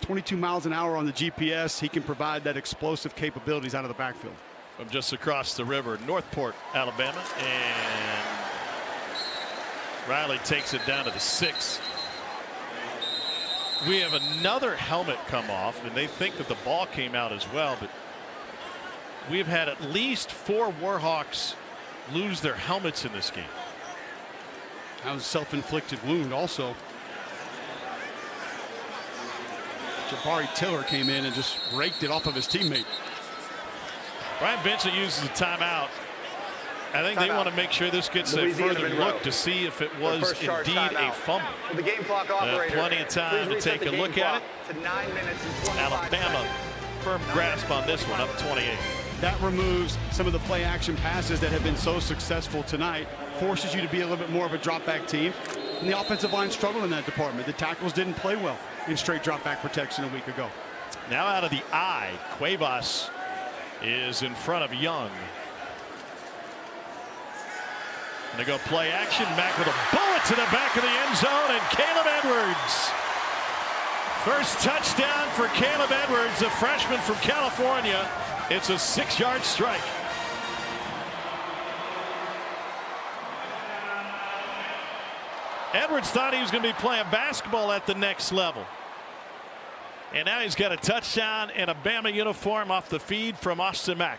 22 miles an hour on the GPS. He can provide that explosive capabilities out of the backfield. From just across the river, Northport, Alabama, and Riley takes it down to the 6. We have another helmet come off, and they think that the ball came out as well, but we've had at least 4 Warhawks lose their helmets in this game. That was a self-inflicted wound also. Jabari Tiller came in and just raked it off of his teammate. Brian Vincent uses a timeout. I think they want to make sure this gets a further look to see if it was indeed a fumble. The game clock operator, plenty of time to take a look at it. To 9 minutes and 25 Alabama, firm grasp on this one, up 28. That removes some of the play action passes that have been so successful tonight, forces you to be a little bit more of a drop back team. And the offensive line struggled in that department. The tackles didn't play well in straight drop back protection a week ago. Now out of the I, Cuevas is in front of Young. And they go play action. Mack with a bullet to the back of the end zone, and Caleb Edwards. First touchdown for Caleb Edwards, a freshman from California. It's a 6-yard strike. Edwards thought he was going to be playing basketball at the next level. And now he's got a touchdown and a Bama uniform off the feed from Austin Mack.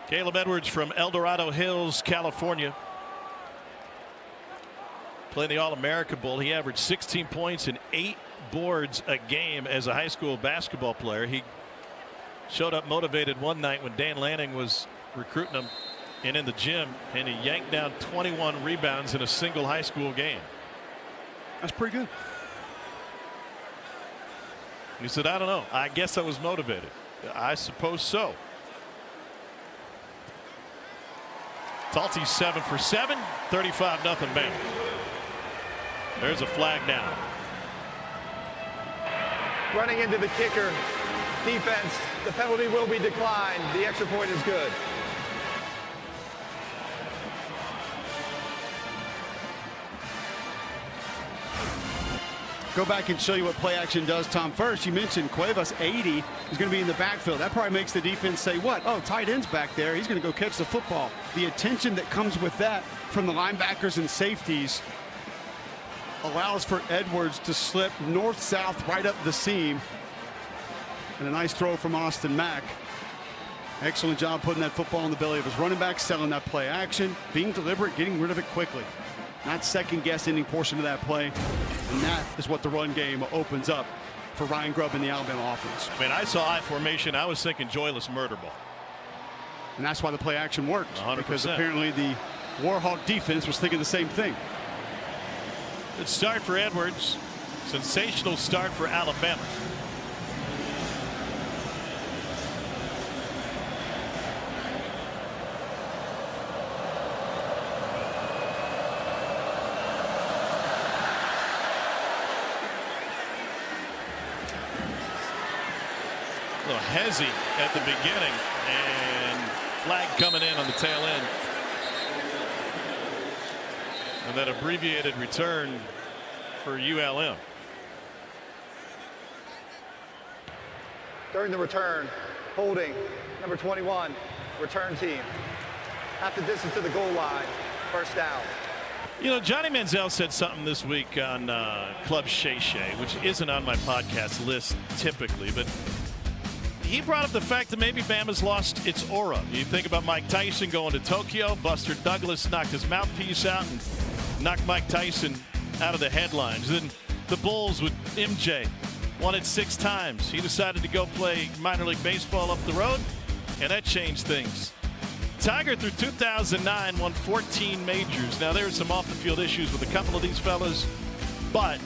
Caleb Edwards from El Dorado Hills, California. Playing the All-America Bowl. He averaged 16 points and 8 boards a game as a high school basketball player. He showed up motivated one night when Dan Lanning was recruiting him and in the gym, and he yanked down 21 rebounds in a single high school game. That's pretty good. He said, I don't know. I guess I was motivated. I suppose so. Talty 7 for 7, 35-0 Bama. There's a flag now. Running into the kicker defense. The penalty will be declined. The extra point is good. Go back and show you what play action does, Tom. First, you mentioned Cuevas 80 is going to be in the backfield. That probably makes the defense say, what? Oh, tight end's back there. He's going to go catch the football. The attention that comes with that from the linebackers and safeties allows for Edwards to slip north-south right up the seam. And a nice throw from Austin Mack. Excellent job putting that football in the belly of his running back, selling that play action, being deliberate, getting rid of it quickly. Not second-guess any portion of that play. And that is what the run game opens up for Ryan Grubb in the Alabama offense. I mean, I saw I formation. I was thinking joyless murder ball. And that's why the play action worked. 100%. Because apparently the Warhawk defense was thinking the same thing. Good start for Edwards. Sensational start for Alabama. A little hezzy at the beginning, and flag coming in on the tail end. And that abbreviated return for ULM. During the return, holding number 21, return team. Half the distance to the goal line, first down. You know, Johnny Manziel said something this week on Club Shay Shay, which isn't on my podcast list typically, but he brought up the fact that maybe Bama's lost its aura. You think about Mike Tyson going to Tokyo. Buster Douglas knocked his mouthpiece out and knocked Mike Tyson out of the headlines. Then the Bulls with MJ won it 6 times. He decided to go play minor league baseball up the road, and that changed things. Tiger through 2009 won 14 majors. Now there were some off the field issues with a couple of these fellas, but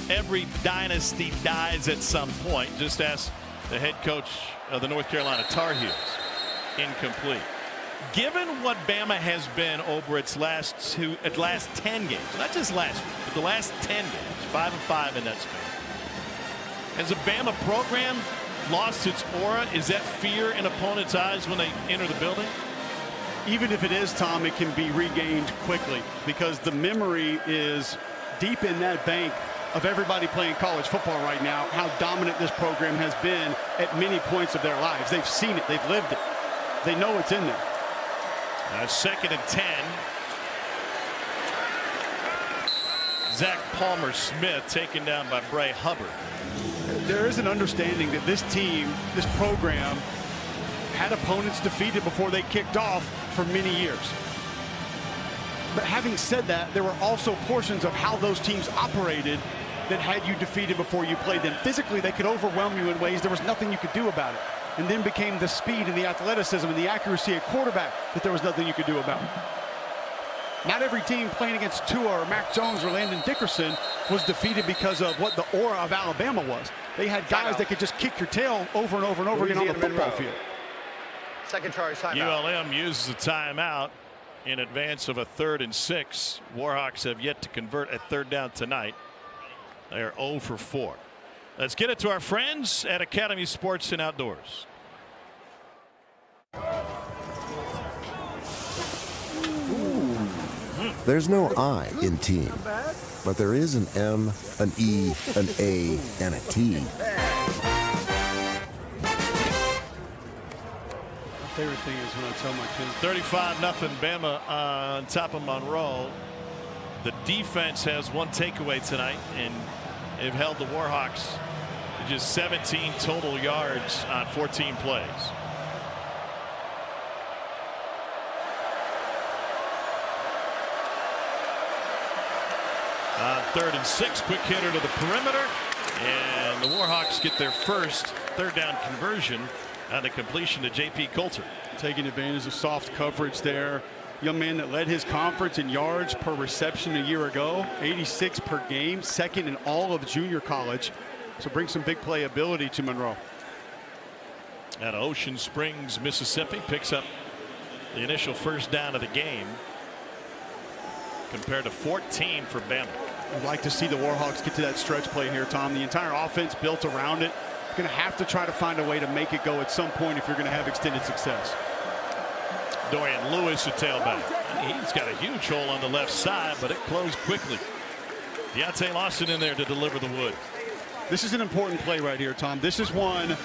every dynasty dies at some point. Just ask the head coach of the North Carolina Tar Heels. Incomplete. Given what Bama has been over its last 10 games, not just last week, but the last 10 games, 5-5 in that span. Has the Bama program lost its aura? Is that fear in opponents' eyes when they enter the building? Even if it is, Tom, it can be regained quickly because the memory is deep in that bank of everybody playing college football right now, how dominant this program has been at many points of their lives. They've seen it. They've lived it. They know it's in there. 2nd and 10. Zach Palmer-Smith taken down by Bray Hubbard. There is an understanding that this team, this program, had opponents defeated before they kicked off for many years. But having said that, there were also portions of how those teams operated that had you defeated before you played them. Physically, they could overwhelm you in ways there was nothing you could do about it. And then became the speed and the athleticism and the accuracy at quarterback that there was nothing you could do about. Not every team playing against Tua or Mac Jones or Landon Dickerson was defeated because of what the aura of Alabama was. They had guys that could just kick your tail over and over and over again on the football field. Second charge timeout. ULM uses a timeout in advance of a 3rd and 6. Warhawks have yet to convert a 3rd down tonight. They are 0 for 4. Let's get it to our friends at Academy Sports and Outdoors. There's no I in team, but there is an M, an E, an A, and a T. My favorite thing is when I tell my kids 35-0 Bama on top of Monroe. The defense has one takeaway tonight, and they've held the Warhawks to just 17 total yards on 14 plays. 3rd and 6. Quick hitter to the perimeter. And the Warhawks get their first 3rd down conversion on the completion to J.P. Coulter. Taking advantage of soft coverage there. Young man that led his conference in yards per reception a year ago. 86 per game. 2nd in all of junior college. So bring some big playability to Monroe. Out of Ocean Springs, Mississippi, picks up the initial first down of the game compared to 14 for Bama. I'd like to see the Warhawks get to that stretch play here, Tom. The entire offense built around it. Going to have to try to find a way to make it go at some point if you're going to have extended success. Dorian Lewis, a tailback. He's got a huge hole on the left side, but it closed quickly. Deontay Lawson in there to deliver the wood. This is an important play right here, Tom. This is one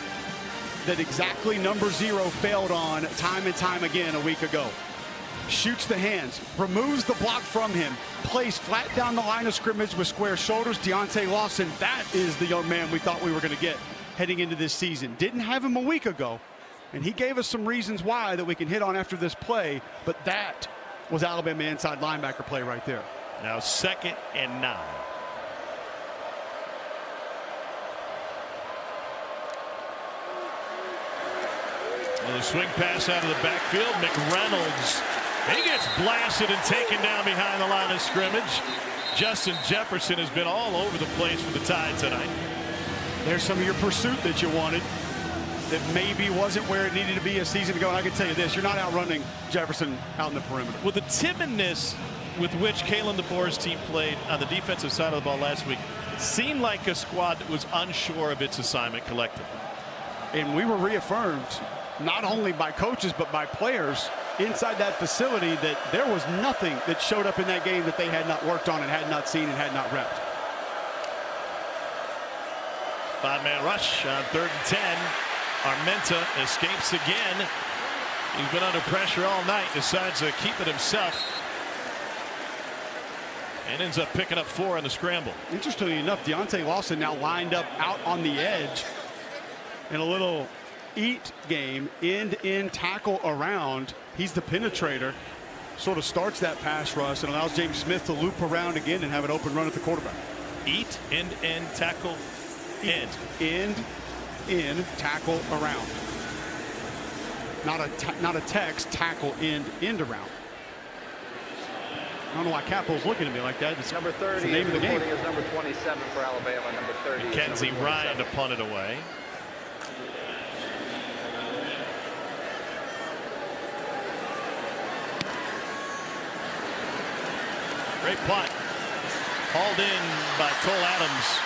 that exactly number 0 failed on time and time again a week ago. Shoots the hands, removes the block from him, plays flat down the line of scrimmage with square shoulders. Deontay Lawson, that is the young man we thought we were going to get heading into this season. Didn't have him a week ago, and he gave us some reasons why that we can hit on after this play, but that was Alabama inside linebacker play right there. Now 2nd and 9. The swing pass out of the backfield. McReynolds, he gets blasted and taken down behind the line of scrimmage. Justin Jefferson has been all over the place for the Tide tonight. There's some of your pursuit that you wanted that maybe wasn't where it needed to be a season ago. And I can tell you this, you're not outrunning Jefferson out in the perimeter. Well, the timidness with which Kalen DeBoer's team played on the defensive side of the ball last week seemed like a squad that was unsure of its assignment collectively. And we were reaffirmed not only by coaches but by players inside that facility that there was nothing that showed up in that game that they had not worked on and had not seen and had not repped. 5-man rush on 3rd and 10. Armenta escapes again. He's been under pressure all night, decides to keep it himself, and ends up picking up 4 on the scramble. Interestingly enough, Deontay Lawson now lined up out on the edge in a little eat game, end-to-end tackle around. He's the penetrator, sort of starts that pass rush and allows James Smith to loop around again and have an open run at the quarterback. Eat, end-to-end tackle, end. End, tackle, around. Not a text, tackle, end around. I don't know why Capo's looking at me like that. It's number 30 the name of the game. is number 27 for Alabama. Number 30. Mackenzie Ryan to punt it away. Great punt. Hauled in by Cole Adams.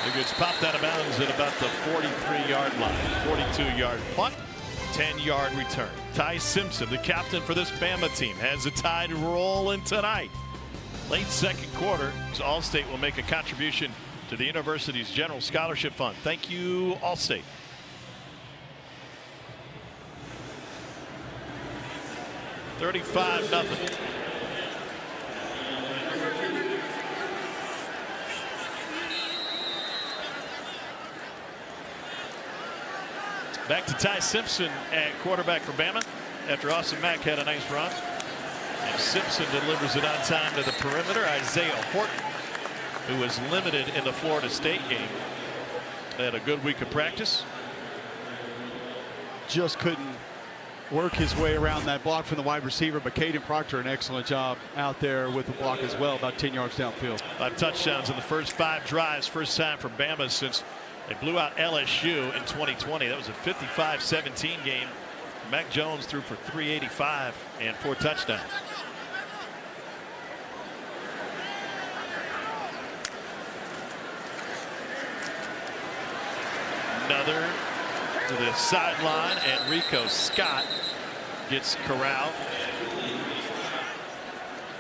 It gets popped out of bounds at about the 43-yard line. 42-yard punt, 10-yard return. Ty Simpson, the captain for this Bama team, has the Tide rolling tonight. Late 2nd quarter, Allstate will make a contribution to the university's general scholarship fund. Thank you, Allstate. $35-0. Back to Ty Simpson at quarterback for Bama after Austin Mack had a nice run. And Simpson delivers it on time to the perimeter. Isaiah Horton, who was limited in the Florida State game, had a good week of practice. Just couldn't work his way around that block from the wide receiver, but Caden Proctor, an excellent job out there with the block as well, about 10 yards downfield. 5 touchdowns in the first 5 drives. First time for Bama since they blew out LSU in 2020. That was a 55-17 game. Mac Jones threw for 385 and 4 touchdowns. Another to the sideline, and Rico Scott gets corralled.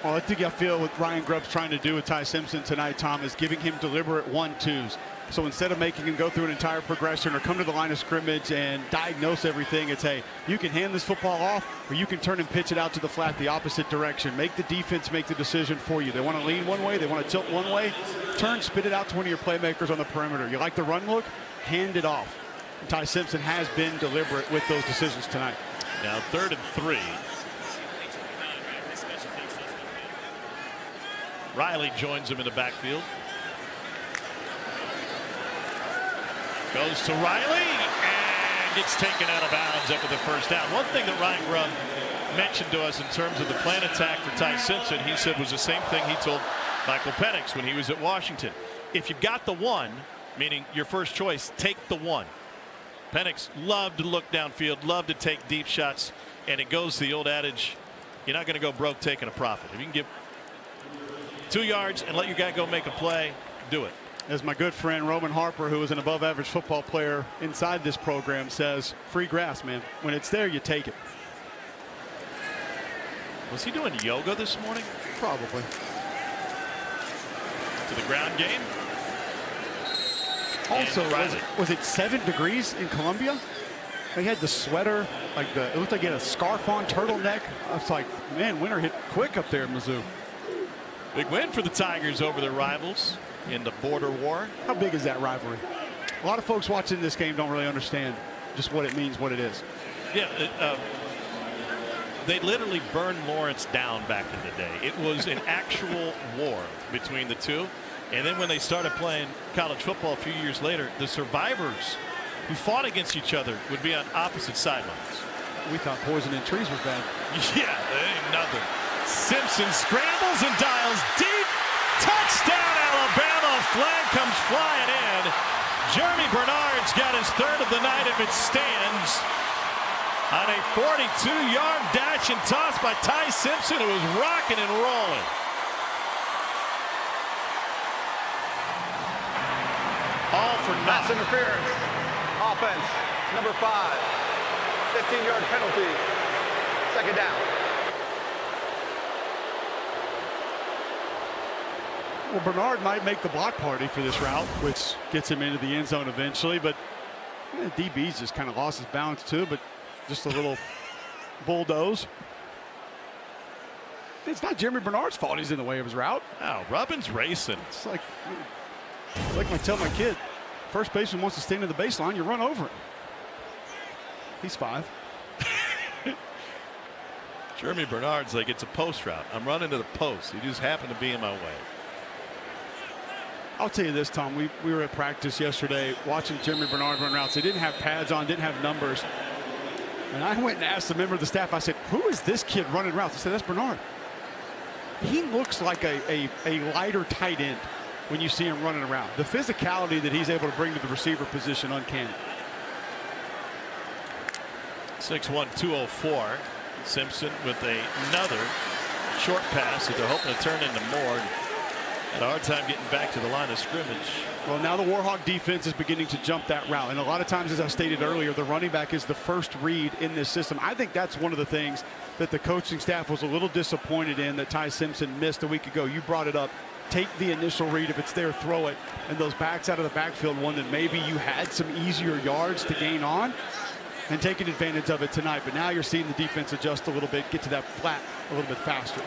Well, I think I feel what Ryan Grubb's trying to do with Ty Simpson tonight, Tom, is giving him deliberate 1-2s. So instead of making him go through an entire progression or come to the line of scrimmage and diagnose everything, it's, hey, you can hand this football off or you can turn and pitch it out to the flat the opposite direction. Make the defense make the decision for you. They want to lean one way, they want to tilt one way, turn, spit it out to one of your playmakers on the perimeter. You like the run look? Hand it off. And Ty Simpson has been deliberate with those decisions tonight. Now 3rd and 3. Riley joins him in the backfield. Goes to Riley and gets taken out of bounds after the first down. One thing that Ryan Grubb mentioned to us in terms of the plan attack for Ty Simpson, he said was the same thing he told Michael Penix when he was at Washington. If you've got the one, meaning your first choice, take the one. Penix loved to look downfield, loved to take deep shots, and it goes to the old adage, you're not going to go broke taking a profit. If you can get 2 yards and let your guy go make a play, do it. As my good friend Roman Harper, who is an above average football player inside this program, says, free grass, man. When it's there, you take it. Was he doing yoga this morning? Probably. To the ground game. Also, was it 7 degrees in Columbia? He had the sweater, it looked like he had a scarf on, turtleneck. I was like, man, winter hit quick up there in Mizzou. Big win for the Tigers over their rivals in the border war. How big is that rivalry? A lot of folks watching this game don't really understand just what it means, what it is. Yeah, they literally burned Lawrence down back in the day. It was an actual war between the two. And then when they started playing college football a few years later, the survivors who fought against each other would be on opposite sidelines. We thought poison in trees was bad. Yeah, there ain't nothing. Simpson scrambles and dials deep. Touchdown, Alabama. Flag comes flying in. Jeremy Bernard's got his 3rd of the night if it stands. On a 42-yard dash and toss by Ty Simpson, who was rocking and rolling. All for Pass nothing. interference. Offense, number 5. 15-yard penalty. 2nd down. Well, Bernard might make the block party for this route, which gets him into the end zone eventually. But DB's just kind of lost his balance too, but just a little bulldoze. It's not Jeremy Bernard's fault he's in the way of his route. Oh, Rubbin's racing. It's like I tell my kid, first baseman wants to stand in the baseline, you run over him. He's 5. Jeremy Bernard's like, it's a post route. I'm running to the post. He just happened to be in my way. I'll tell you this, Tom. We were at practice yesterday watching Jeremy Bernard run routes. They didn't have pads on, didn't have numbers. And I went and asked a member of the staff, I said, who is this kid running routes? I said, that's Bernard. He looks like a lighter tight end when you see him running around. The physicality that he's able to bring to the receiver position, uncanny. 6'1", 204. Simpson with another short pass that they're hoping to turn into more. Had a hard time getting back to the line of scrimmage. Well, now the Warhawk defense is beginning to jump that route. And a lot of times, as I stated earlier, the running back is the first read in this system. I think that's one of the things that the coaching staff was a little disappointed in that Ty Simpson missed a week ago. You brought it up. Take the initial read. If it's there, throw it. And those backs out of the backfield, one that maybe you had some easier yards to gain on, and taking advantage of it tonight. But now you're seeing the defense adjust a little bit, get to that flat a little bit faster.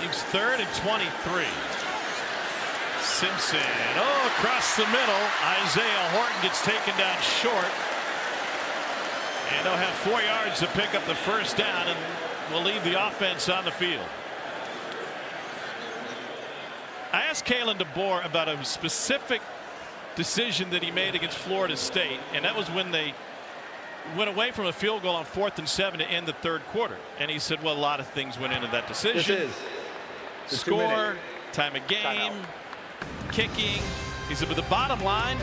Team's 3rd and 23. Simpson, across the middle. Isaiah Horton gets taken down short. And they'll have 4 yards to pick up the first down, and will leave the offense on the field. I asked Kalen DeBoer about a specific decision that he made against Florida State, and that was when they went away from a field goal on 4th and 7 to end the 3rd quarter. And he said, well, a lot of things went into that decision. Score, time of game, kicking. He said, but the bottom line,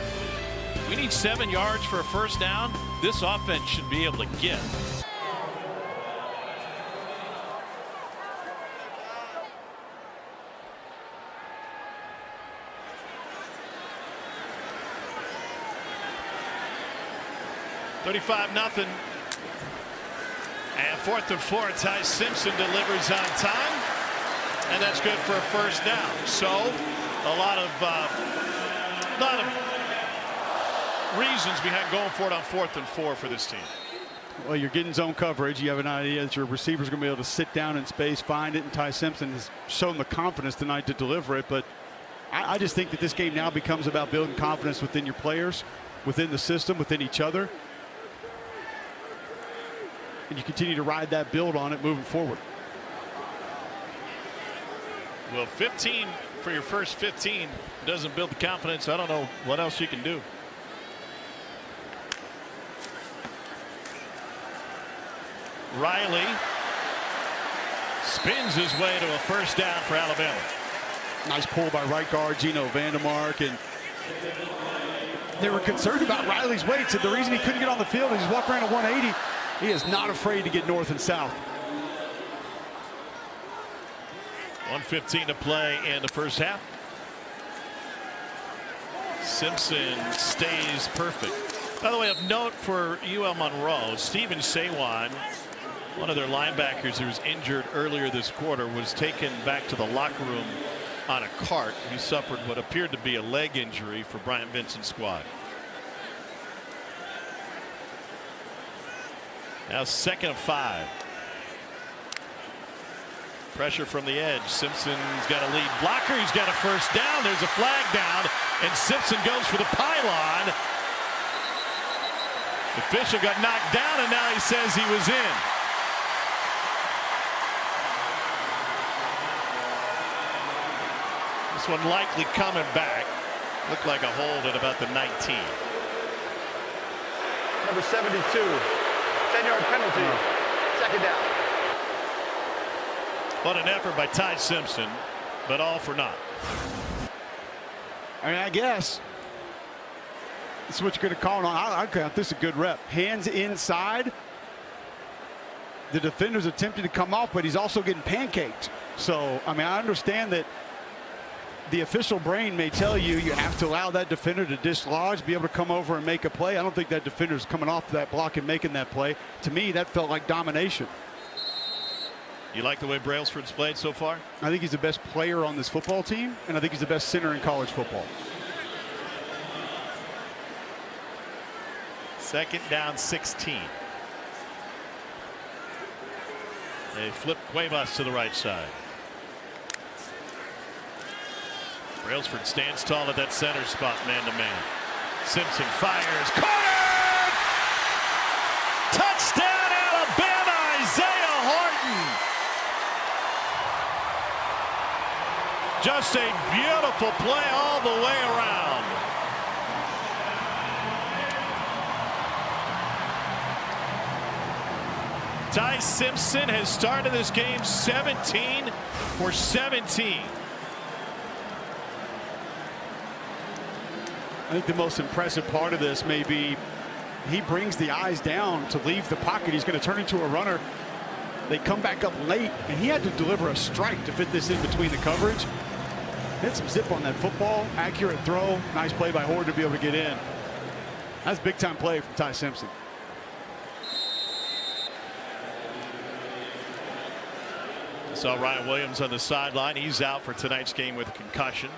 we need 7 yards for a first down. This offense should be able to get. $35-0. And 4th and 4. Ty Simpson delivers on time. And that's good for a first down. So a lot of reasons behind going for it on 4th and 4 for this team. Well, you're getting zone coverage. You have an idea that your receiver's going to be able to sit down in space, find it, and Ty Simpson has shown the confidence tonight to deliver it. But I just think that this game now becomes about building confidence within your players, within the system, within each other. and you continue to ride that build on it moving forward. Well, 15 for your first 15 doesn't build the confidence. I don't know what else you can do. Riley spins his way to a first down for Alabama. Nice pull by right guard Gino Vandermark, and they were concerned about Riley's weight. So the reason he couldn't get on the field is he's walking around at 180. He is not afraid to get north and south. 1:15 to play in the first half. Simpson stays perfect. By the way, of note for UL Monroe, Steven Sawan, one of their linebackers who was injured earlier this quarter, was taken back to the locker room on a cart. He suffered what appeared to be a leg injury for Bryant Vincent's squad. Now 2nd and 5. Pressure from the edge. Simpson's got a lead blocker. He's got a first down. There's a flag down, and Simpson goes for the pylon. The official got knocked down, and now he says he was in. This one likely coming back. Looked like a hold at about the 19. Number 72, 10-yard penalty, 2nd down. What an effort by Ty Simpson, but all for naught. I mean, I guess this is what you're going to call it on. I count this a good rep. Hands inside. The defender's attempting to come off, but he's also getting pancaked. So, I mean, I understand that the official brain may tell you you have to allow that defender to dislodge, be able to come over and make a play. I don't think that defender's coming off that block and making that play. To me, that felt like domination. You like the way Brailsford's played so far? I think he's the best player on this football team, and I think he's the best center in college football. 2nd down 16. They flip Cuevas to the right side. Brailsford stands tall at that center spot, man-to-man. Simpson fires. Corner! Touchdown, Alabama! Isaiah Horton! Just a beautiful play all the way around. Ty Simpson has started this game 17 for 17. I think the most impressive part of this may be he brings the eyes down to leave the pocket. He's going to turn into a runner. They come back up late, and he had to deliver a strike to fit this in between the coverage. Had some zip on that football. Accurate throw. Nice play by Horde to be able to get in. That's big time play from Ty Simpson. Saw Ryan Williams on the sideline. He's out for tonight's game with a concussion.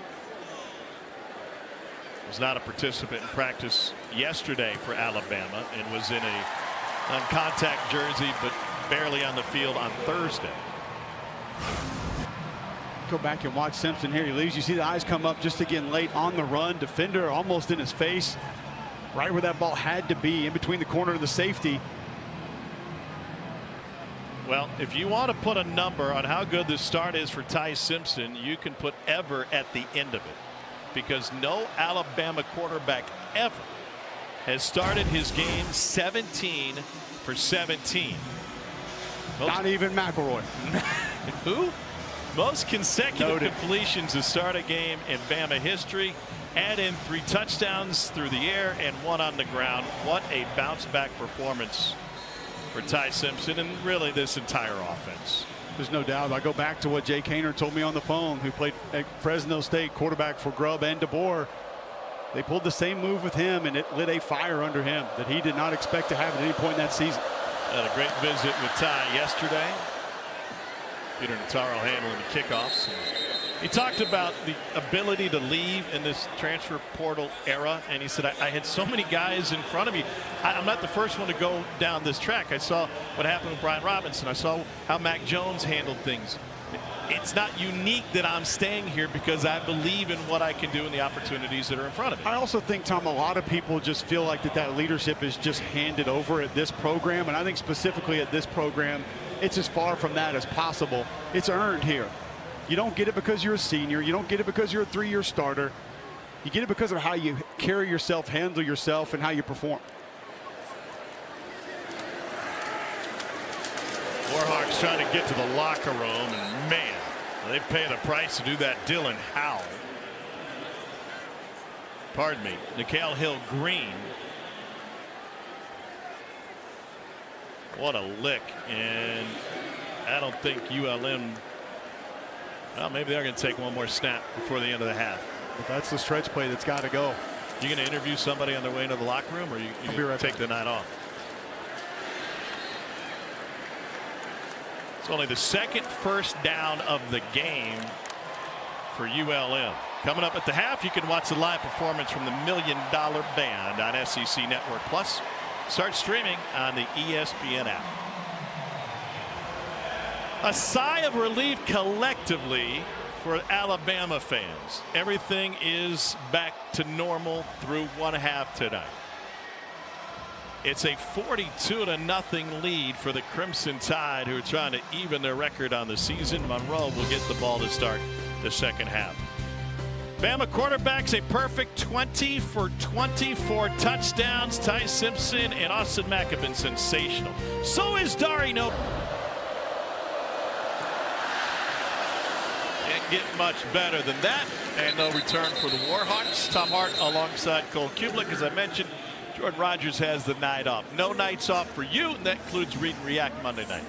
Was not a participant in practice yesterday for Alabama and was in a non-contact jersey but barely on the field on Thursday. Go back and watch Simpson here. He leaves. You see the eyes come up just again late on the run. Defender almost in his face. Right where that ball had to be, in between the corner and the safety. Well, if you want to put a number on how good this start is for Ty Simpson, you can put ever at the end of it. Because no Alabama quarterback ever has started his game 17 for 17. Not even McElroy. Who? Most consecutive completions to start a game in Bama history. Add in 3 touchdowns through the air and 1 on the ground. What a bounce back performance for Ty Simpson and really this entire offense. There's no doubt. I go back to what Jay Kaner told me on the phone, who played at Fresno State, quarterback for Grubb and DeBoer. They pulled the same move with him, and it lit a fire under him that he did not expect to have at any point in that season. Had a great visit with Ty yesterday. Peter Nataro handling the kickoffs. He talked about the ability to leave in this transfer portal era, and he said, I had so many guys in front of me. I'm not the first one to go down this track. I saw what happened with Brian Robinson. I saw how Mac Jones handled things. it's not unique that I'm staying here because I believe in what I can do and the opportunities that are in front of me. I also think, Tom, a lot of people just feel like that leadership is just handed over at this program. And I think specifically at this program, it's as far from that as possible. It's earned here. You don't get it because you're a senior. You don't get it because you're a 3-year starter. You get it because of how you carry yourself, handle yourself, and how you perform. Warhawks trying to get to the locker room, and man, they paid a price to do that. Dylan Howell. Pardon me, Nikhil Hill-Green. What a lick, and I don't think ULM, well, maybe they're going to take one more snap before the end of the half. But that's the stretch play that's got to go. You going to interview somebody on their way into the locker room, or you right take the night off? It's only the second first down of the game for ULM. Coming up at the half, you can watch the live performance from the $1 Million Band on SEC Network Plus. Start streaming on the ESPN app. A sigh of relief collectively for Alabama fans. Everything is back to normal through one half tonight. It's a 42-0 lead for the Crimson Tide, who are trying to even their record on the season. Monroe will get the ball to start the second half. Bama quarterbacks a perfect 20 for 24 touchdowns. Ty Simpson and Austin Mack have been sensational. So is Dari No. Can't get much better than that. And no return for the Warhawks. Tom Hart alongside Cole Kublik. As I mentioned, Jordan Rogers has the night off. No nights off for you, and that includes Read and React Monday night.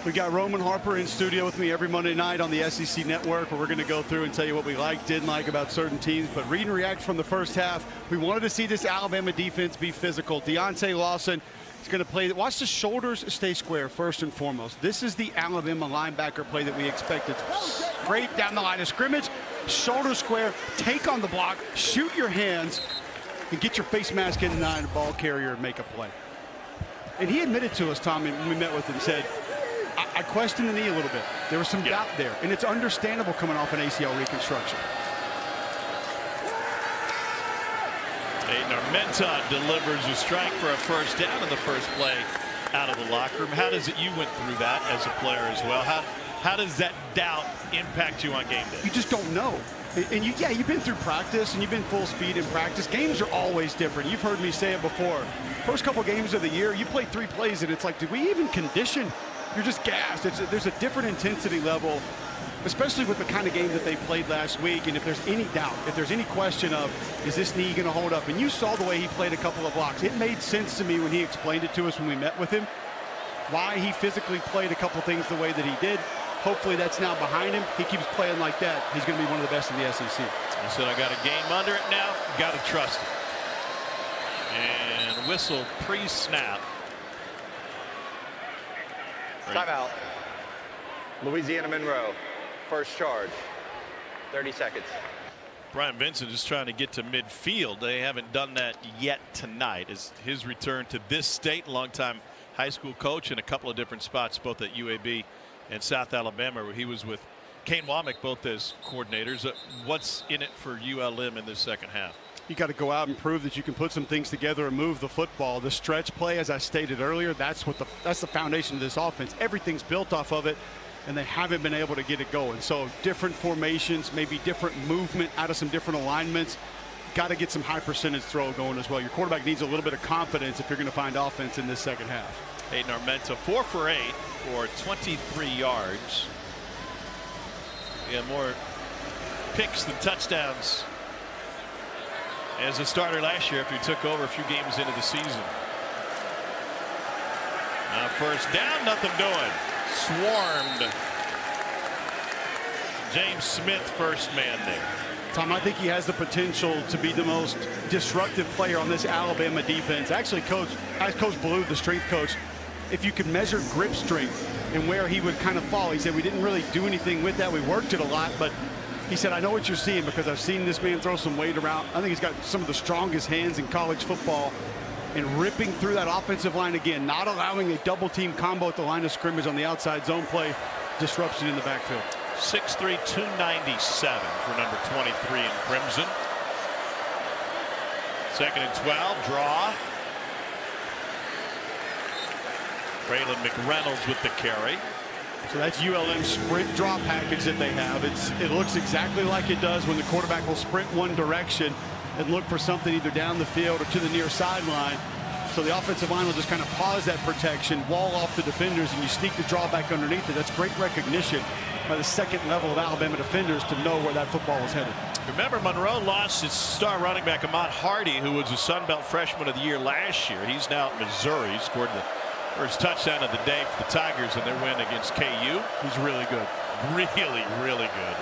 We got Roman Harper in studio with me every Monday night on the SEC Network, where we're going to go through and tell you what we like, didn't like about certain teams. But Read and React from the first half, we wanted to see this Alabama defense be physical. Deontay Lawson is going to play. Watch the shoulders stay square first and foremost. This is the Alabama linebacker play that we expected. Straight down the line of scrimmage, shoulder square, take on the block, shoot your hands, and get your face mask in and the ball carrier and make a play. And he admitted to us, Tom, when we met with him, said, I questioned the knee a little bit. There was some doubt there, and it's understandable coming off an ACL reconstruction. Armenta delivers a strike for a first down in the first play out of the locker room. How does it, you went through that as a player as well. How does that doubt impact you on game day? You just don't know. And you've been through practice and you've been full speed in practice. Games are always different. You've heard me say it before. First couple games of the year, you play 3 plays and it's like, did we even condition? You're just gassed. There's a different intensity level, especially with the kind of game that they played last week. And if there's any doubt, if there's any question of, is this knee going to hold up? And you saw the way he played a couple of blocks. It made sense to me when he explained it to us when we met with him, why he physically played a couple things the way that he did. Hopefully that's now behind him. He keeps playing like that, he's going to be one of the best in the SEC. I said I got a game under it now. Got to trust it. And whistle pre-snap. Timeout. Louisiana Monroe. First charge. 30 seconds. Brian Vincent is trying to get to midfield. They haven't done that yet tonight. As his return to this state, longtime high school coach in a couple of different spots, both at UAB and South Alabama, where he was with Kane Womack, both as coordinators. What's in it for ULM in this second half? You got to go out and prove that you can put some things together and move the football. The stretch play, as I stated earlier, that's the foundation of this offense. Everything's built off of it, and they haven't been able to get it going. So different formations, maybe different movement out of some different alignments. Got to get some high percentage throw going as well. Your quarterback needs a little bit of confidence if you're going to find offense in this second half. Aiden Armenta 4 for 8 for 23 yards. He had more picks than touchdowns as a starter last year after he took over a few games into the season. Now first down, nothing doing. Swarmed. James Smith, first man there. Tom, I think he has the potential to be the most disruptive player on this Alabama defense. Actually, Coach Ballou, the strength coach, if you could measure grip strength and where he would kind of fall, he said we didn't really do anything with that. We worked it a lot, but he said, I know what you're seeing because I've seen this man throw some weight around. I think he's got some of the strongest hands in college football, and ripping through that offensive line again, not allowing a double team combo at the line of scrimmage on the outside zone play, disruption in the backfield. 6'3", 297 for number 23 in crimson. 2nd and 12, draw. Braylon McReynolds with the carry. So that's ULM's sprint draw package that they have. It looks exactly like it does when the quarterback will sprint one direction and look for something either down the field or to the near sideline. So the offensive line will just kind of pause that protection, wall off the defenders, and you sneak the draw back underneath it. That's great recognition by the second level of Alabama defenders to know where that football is headed. Remember, Monroe lost his star running back Ahmad Hardy, who was a Sun Belt Freshman of the Year last year. He's now at Missouri. He scored the first touchdown of the day for the Tigers in their win against KU. He's really good. Really, really good.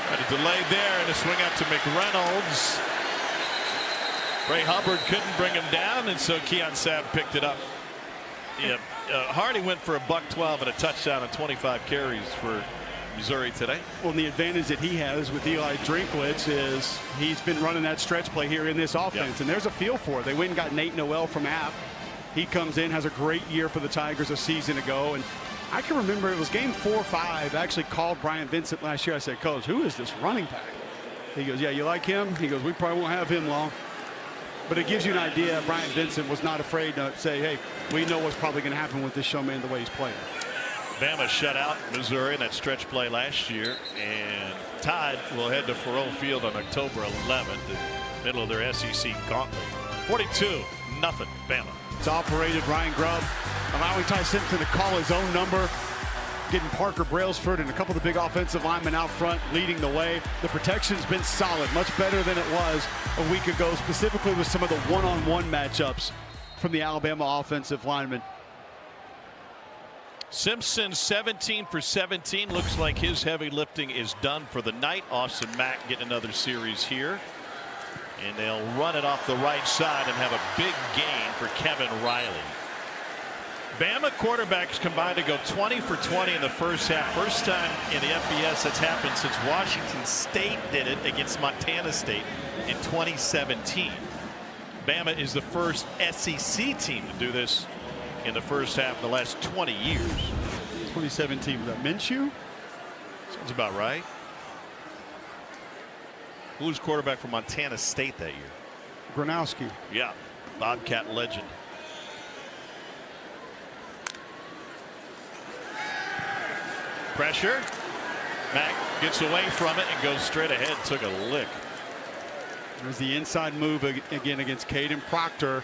Got a delay there and a swing out to McReynolds. Ray Hubbard couldn't bring him down, and so Keon Sabb picked it up. Yeah, Hardy went for $112 and a touchdown and 25 carries for Missouri today. Well, and the advantage that he has with Eli Drinkwitz is he's been running that stretch play here in this offense, and there's a feel for it. They went and got Nate Noel from App. He comes in, has a great year for the Tigers a season ago, and I can remember it was game 4 or 5. I actually called Brian Vincent last year. I said, Coach, who is this running back? He goes, yeah, you like him? He goes, we probably won't have him long. But it gives you an idea. Brian Vincent was not afraid to say, hey, we know what's probably going to happen with this showman the way he's playing. Bama shut out Missouri in that stretch play last year, and Tide will head to Faurot Field on October 11th, in the middle of their SEC gauntlet. 42-0 Bama. It's operated. Ryan Grubb allowing Ty Simpson to call his own number, getting Parker Brailsford and a couple of the big offensive linemen out front leading the way. The protection's been solid, much better than it was a week ago, specifically with some of the one-on-one matchups from the Alabama offensive linemen. Simpson 17 for 17. Looks like his heavy lifting is done for the night. Austin Mack getting another series here. And they'll run it off the right side and have a big gain for Kevin Riley. Bama quarterbacks combined to go 20 for 20 in the first half. First time in the FBS that's happened since Washington State did it against Montana State in 2017. Bama is the first SEC team to do this in the first half in the last 20 years. 2017, was that Minshew? Sounds about right. Who was quarterback for Montana State that year? Gronowski. Yeah, Bobcat legend. Pressure. Mack gets away from it and goes straight ahead. Took a lick. There's the inside move again against Caden Proctor.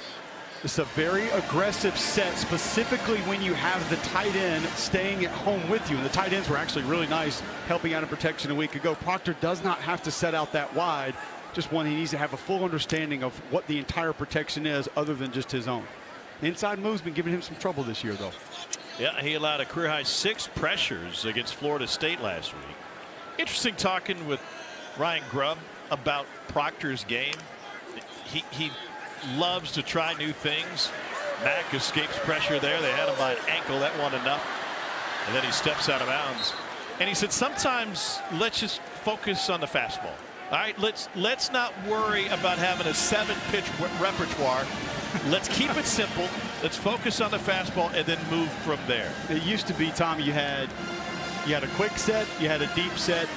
It's a very aggressive set, specifically when you have the tight end staying at home with you. And the tight ends were actually really nice helping out in protection a week ago. Proctor does not have to set out that wide. Just one, he needs to have a full understanding of what the entire protection is other than just his own. The inside move's been giving him some trouble this year, though. Yeah, he allowed a career high 6 pressures against Florida State last week. Interesting talking with Ryan Grubb about Proctor's game. He loves to try new things. Mack escapes pressure there. They had him by an ankle. That wasn't enough. And then he steps out of bounds. And he said, sometimes let's just focus on the fastball. All right, let's not worry about having a 7-pitch repertoire. Let's keep it simple. Let's focus on the fastball and then move from there. It used to be, Tom, you had a quick set, you had a deep set,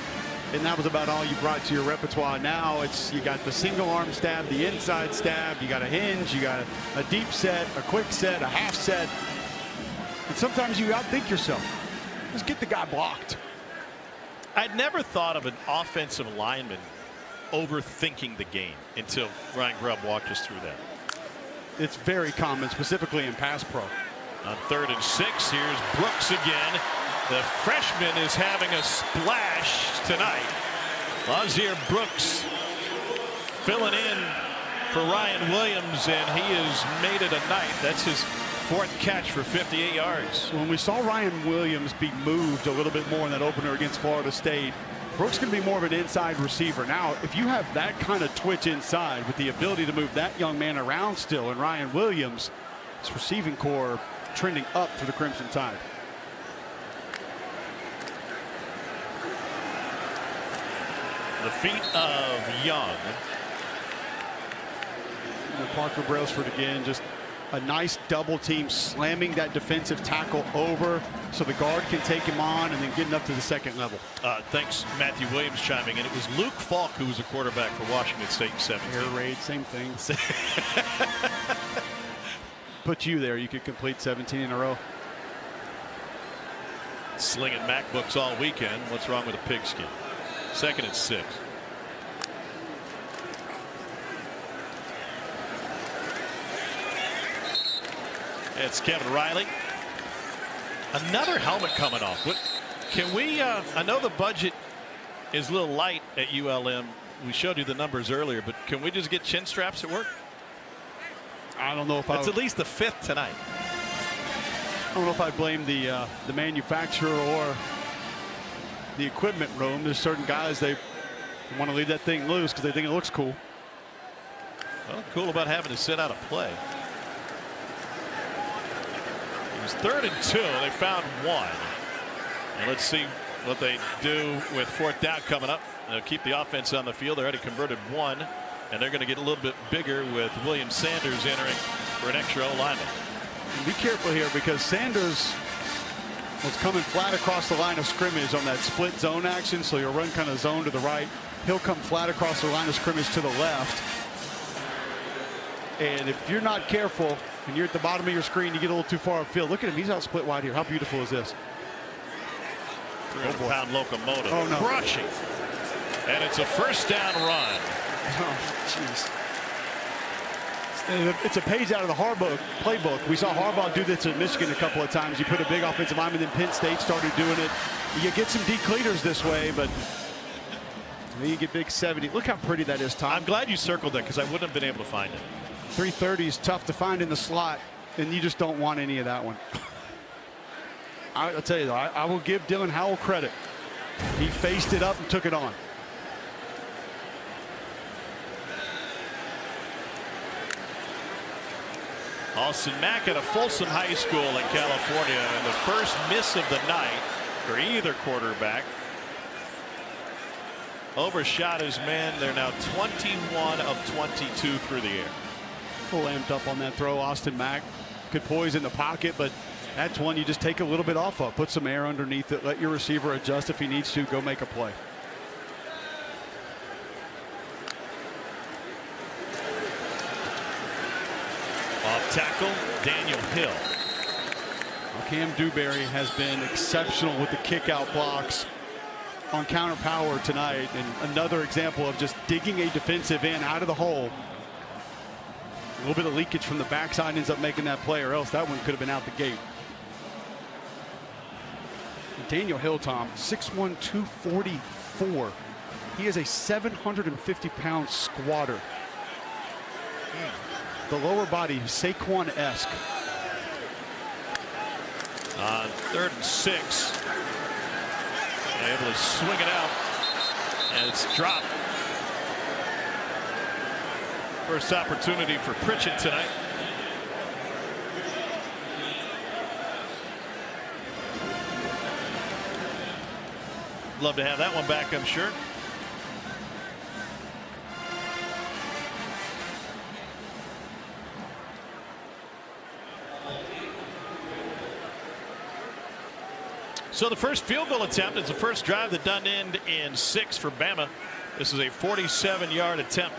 and that was about all you brought to your repertoire. Now it's you got the single arm stab, the inside stab, you got a hinge, you got a deep set, a quick set, a half set. And sometimes you outthink yourself. Just get the guy blocked. I'd never thought of an offensive lineman overthinking the game until Ryan Grubb walked us through that. It's very common, specifically in pass pro. On 3rd and 6, here's Brooks again. The freshman is having a splash tonight. Lazier Brooks filling in for Ryan Williams, and he has made it a night. That's his 4th catch for 58 yards. When we saw Ryan Williams be moved a little bit more in that opener against Florida State, Brooks going to be more of an inside receiver. Now, if you have that kind of twitch inside with the ability to move that young man around still, and Ryan Williams, his receiving core trending up for the Crimson Tide. The feet of Young. And Parker Brailsford again, just a nice double team, slamming that defensive tackle over. so the guard can take him on and then getting up to the second level. Thanks, Matthew Williams chiming in. It was Luke Falk who was a quarterback for Washington State in 17. Air raid, same thing. Put you there, you could complete 17 in a row. Slinging MacBooks all weekend. What's wrong with a pigskin? 2nd and 6. It's Kevin Riley. Another helmet coming off. What can we? I know the budget is a little light at ULM. We showed you the numbers earlier, but can we just get chin straps at work? I don't know if that's at least the 5th tonight. I don't know if I blame the manufacturer or the equipment room. There's certain guys, they want to leave that thing loose because they think it looks cool. Well, cool about having to sit out a play. It was 3rd and 2. They found 1. And let's see what they do with 4th down coming up. They'll keep the offense on the field. They already converted 1, and they're going to get a little bit bigger with William Sanders entering for an extra O-lineman. Be careful here because Sanders was coming flat across the line of scrimmage on that split zone action, so you'll run kind of zone to the right. He'll come flat across the line of scrimmage to the left. And if you're not careful and you're at the bottom of your screen, you get a little too far upfield. Look at him. He's out split wide here. How beautiful is this? 300-pound locomotive. Oh, no. Crushing. And it's a 1st down run. Oh, jeez. It's a page out of the Harbaugh playbook. We saw Harbaugh do this at Michigan a couple of times. You put a big offensive lineman, then Penn State started doing it. You get some decleaters this way, but you get big 70. Look how pretty that is, Tom. I'm glad you circled that because I wouldn't have been able to find it. 330 is tough to find in the slot, and you just don't want any of that one. I'll tell you, though, I will give Dylan Howell credit. He faced it up and took it on. Austin Mack at a Folsom High School in California, and the first miss of the night for either quarterback. Overshot his man. They're now 21 of 22 through the air. A little amped up on that throw. Austin Mack could poise in the pocket, but that's one you just take a little bit off of. Put some air underneath it. Let your receiver adjust if he needs to. Go make a play. Off tackle, Daniel Hill. Cam Dewberry has been exceptional with the kick out blocks on counter power tonight, and another example of just digging a defensive end out of the hole. A little bit of leakage from the backside ends up making that play, or else that one could have been out the gate. Daniel Hill, Tom, 6'1", 244. He is a 750-pound squatter. The lower body, Saquon-esque. 3rd and 6. Able to swing it out, and it's dropped. First opportunity for Pritchett tonight. Love to have that one back, I'm sure. So the first field goal attempt is the first drive that doesn't end in 6 for Bama. This is a 47-yard attempt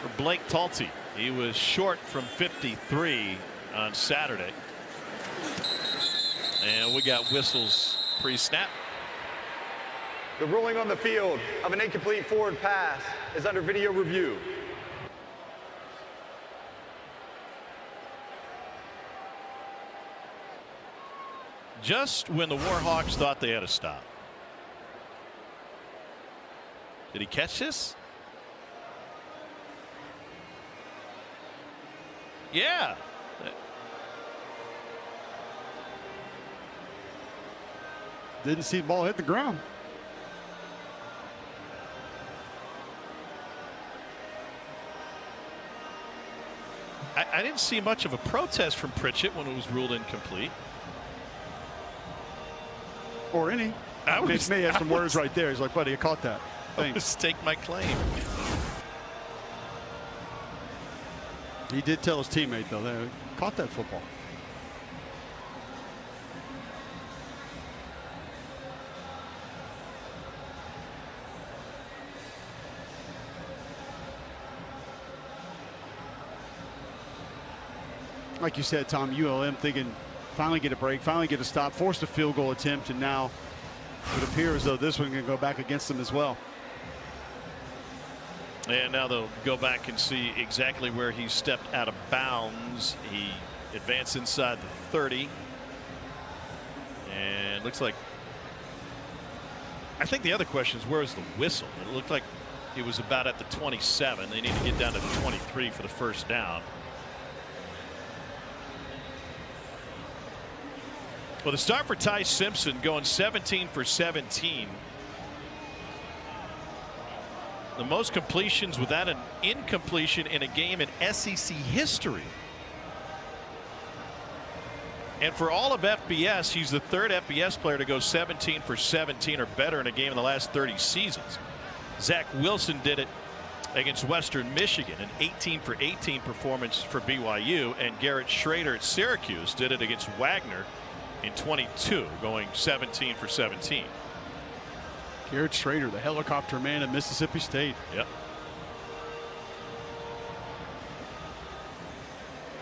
for Blake Talty. He was short from 53 on Saturday. And we got whistles pre-snap. The ruling on the field of an incomplete forward pass is under video review. Just when the Warhawks thought they had to stop. Did he catch this? Yeah. Didn't see the ball hit the ground. I didn't see much of a protest from Pritchett when it was ruled incomplete. Or any. Mitch may have some words right there. He's like, buddy, I caught that. Thanks. Stake my claim. He did tell his teammate, though, they caught that football. Like you said, Tom, ULM thinking finally get a break, finally get a stop, forced a field goal attempt, and now it appears as though this one can go back against them as well. And now they'll go back and see exactly where he stepped out of bounds. He advanced inside the 30. And looks like, I think the other question is, where is the whistle? It looked like it was about at the 27. They need to get down to the 23 for the first down. Well, the start for Ty Simpson, going 17 for 17. The most completions without an incompletion in a game in SEC history. And for all of FBS, he's the third FBS player to go 17 for 17 or better in a game in the last 30 seasons. Zach Wilson did it against Western Michigan, an 18 for 18 performance for BYU, and Garrett Schrader at Syracuse did it against Wagner in 22, going 17 for 17. Garrett Schrader, the helicopter man at Mississippi State. Yep.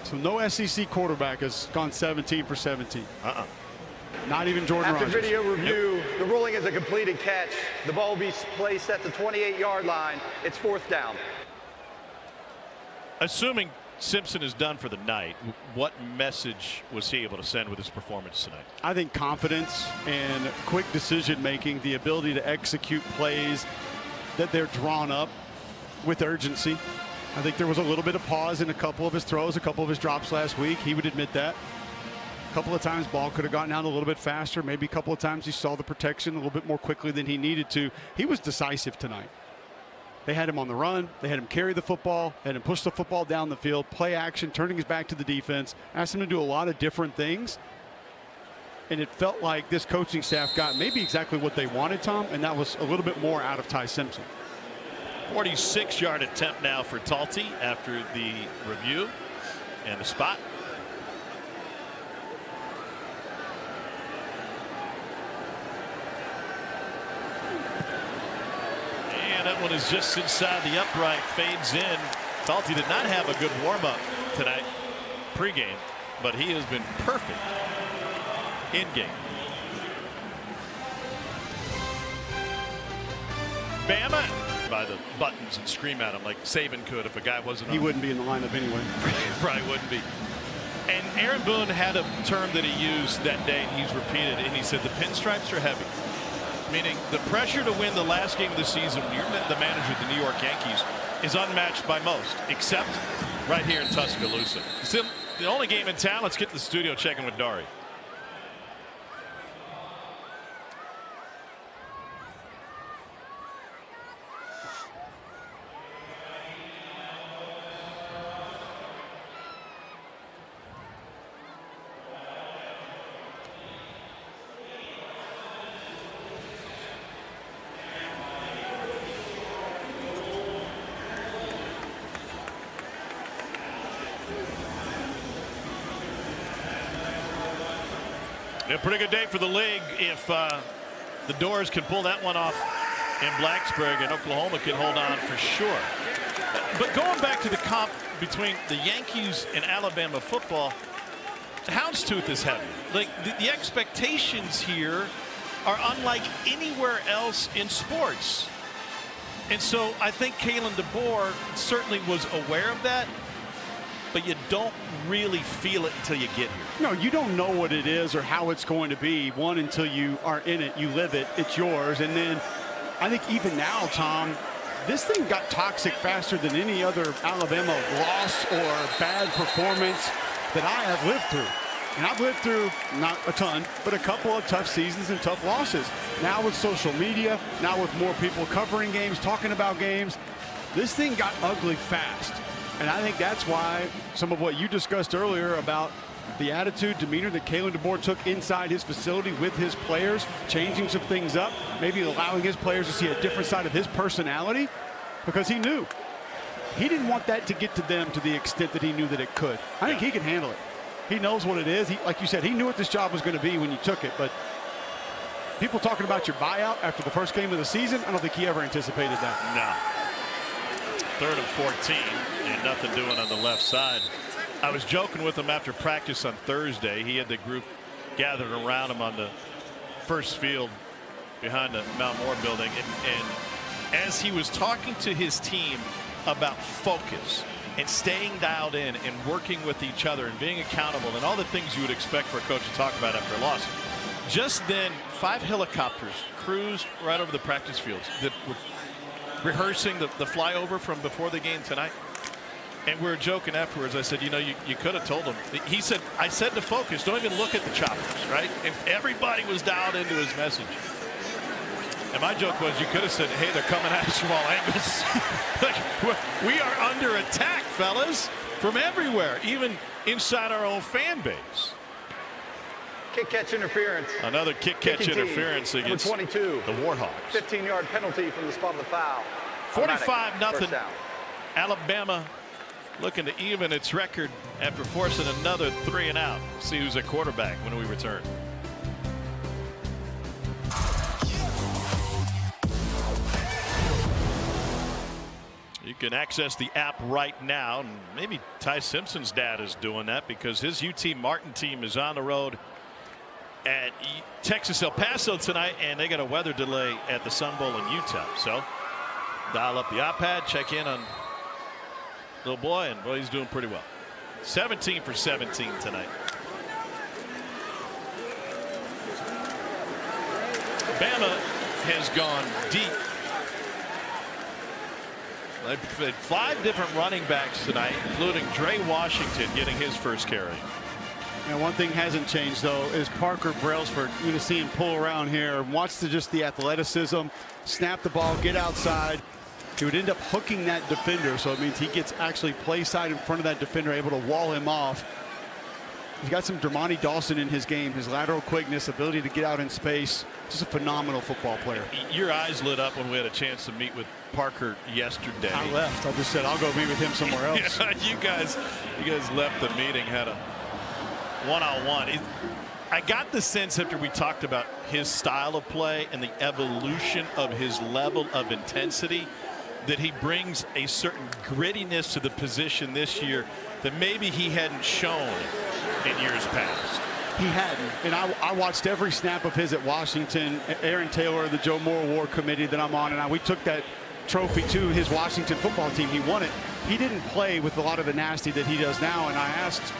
So no SEC quarterback has gone 17 for 17. Not even Jordan After Rogers. video review, the ruling is a completed catch. The ball will be placed at the 28-yard line. It's 4th down. Assuming Simpson is done for the night, what message was he able to send with his performance tonight? I think confidence and quick decision making, the ability to execute plays that they're drawn up with urgency. I think there was a little bit of pause in a couple of his throws, a couple of his drops last week. He would admit that. A couple of times ball could have gotten out a little bit faster. Maybe a couple of times he saw the protection a little bit more quickly than he needed to. He was decisive tonight. They had him on the run. They had him carry the football, had him push the football down the field, play action, turning his back to the defense, asked him to do a lot of different things. And it felt like this coaching staff got maybe exactly what they wanted, Tom, and that was a little bit more out of Ty Simpson. 46-yard attempt now for Talty after the review and the spot. That one is just inside the upright, fades in. Talty did not have a good warm-up tonight, pregame, but he has been perfect in game. Bama by the buttons and scream at him like Saban could if a guy wasn't on. He wouldn't be in the lineup anyway. Probably wouldn't be. And Aaron Boone had a term that he used that day, and he's repeated, and he said the pinstripes are heavy. Meaning the pressure to win the last game of the season when you're the manager of the New York Yankees is unmatched by most, except right here in Tuscaloosa. It's the only game in town. Let's get to the studio checking with Dari. A pretty good day for the league if the Doors can pull that one off in Blacksburg, and Oklahoma can hold on for sure. But going back to the comp between the Yankees and Alabama football, houndstooth is heavy. Like the expectations here are unlike anywhere else in sports. And so I think Kalen DeBoer certainly was aware of that, but you don't really feel it until you get here. No, you don't know what it is or how it's going to be, one, until you are in it, you live it, it's yours. And then I think even now, Tom, this thing got toxic faster than any other Alabama loss or bad performance that I have lived through. And I've lived through, not a ton, but a couple of tough seasons and tough losses. Now with social media, now with more people covering games, talking about games, this thing got ugly fast. And I think that's why some of what you discussed earlier about the attitude, demeanor that Kalen DeBoer took inside his facility with his players, changing some things up, maybe allowing his players to see a different side of his personality, because he knew. He didn't want that to get to them to the extent that he knew that it could. I think he can handle it. He knows what it is. Like you said, he knew what this job was going to be when you took it. But people talking about your buyout after the first game of the season, I don't think he ever anticipated that. No. 3rd and 14 and nothing doing on the left side. I was joking with him after practice on Thursday. He had the group gathered around him on the first field behind the Mount Moore building, and as he was talking to his team about focus and staying dialed in and working with each other and being accountable and all the things you would expect for a coach to talk about after a loss, just then 5 helicopters cruised right over the practice fields that were rehearsing the flyover from before the game tonight. And we were joking afterwards. I said, you know, you could have told him. He said, I said to focus, don't even look at the choppers, right? And everybody was dialed into his message. And my joke was, you could have said, hey, they're coming at us from all angles. Like, we are under attack, fellas, from everywhere, even inside our own fan base. Kick catch interference. Another kick catch interference against 22. the Warhawks. 15-yard penalty from the spot of the foul. 45-0. Alabama looking to even its record after forcing another 3 and out. See who's at quarterback when we return. You can access the app right now, and maybe Ty Simpson's dad is doing that because his UT Martin team is on the road at Texas El Paso tonight, and they got a weather delay at the Sun Bowl in Utah. So dial up the iPad, check in on little boy, and boy, he's doing pretty well. 17 for 17 tonight. Bama has gone deep. They've had 5 different running backs tonight, including Dre Washington getting his first carry. And one thing hasn't changed, though, is Parker Brailsford. You're going to see him pull around here, watch just the athleticism, snap the ball, get outside. He would end up hooking that defender, so it means he gets actually play side in front of that defender, able to wall him off. He's got some Dermontti Dawson in his game, his lateral quickness, ability to get out in space. Just a phenomenal football player. Your eyes lit up when we had a chance to meet with Parker yesterday. I left. I just said I'll go meet with him somewhere else. Yeah, you guys left the meeting, had a one-on-one. I got the sense after we talked about his style of play and the evolution of his level of intensity that he brings a certain grittiness to the position this year that maybe he hadn't shown in years past. He hadn't, and I watched every snap of his at Washington. Aaron Taylor, the Joe Moore Award Committee that I'm on, and we took that trophy to his Washington football team. He won it. He didn't play with a lot of the nasty that he does now, and I asked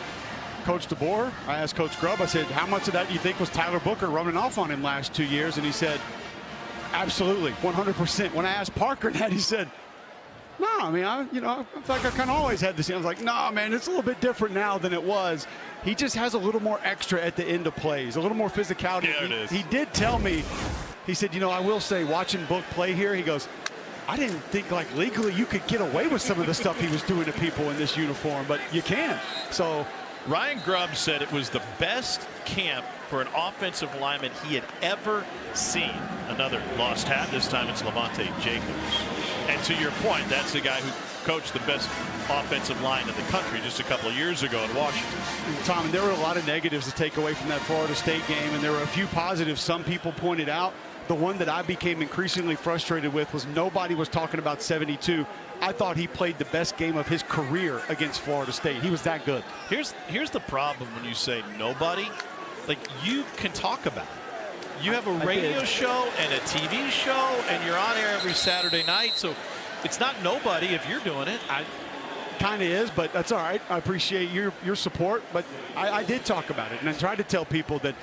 Coach DeBoer, I asked Coach Grubb, I said, how much of that do you think was Tyler Booker running off on him last 2 years? And he said, absolutely, 100%. When I asked Parker that, he said, no, I mean, I feel like I kind of always had this. I was like, no, man, it's a little bit different now than it was. He just has a little more extra at the end of plays, a little more physicality. Yeah, it is. He did tell me, he said, I will say, watching Book play here, he goes, I didn't think like legally you could get away with some of the stuff he was doing to people in this uniform, but you can. So Ryan Grubb said it was the best camp for an offensive lineman he had ever seen. Another lost hat. This time it's Levante Jacobs. And to your point, that's the guy who coached the best offensive line in the country just a couple of years ago in Washington. Tom, there were a lot of negatives to take away from that Florida State game, and there were a few positives some people pointed out. The one that I became increasingly frustrated with was nobody was talking about 72. I thought he played the best game of his career against Florida State. He was that good. Here's the problem when you say nobody. Like, you can talk about it. You have a radio show and a TV show, and you're on air every Saturday night, so it's not nobody if you're doing it. Kind of is, but that's all right. I appreciate your support, but I did talk about it, and I tried to tell people that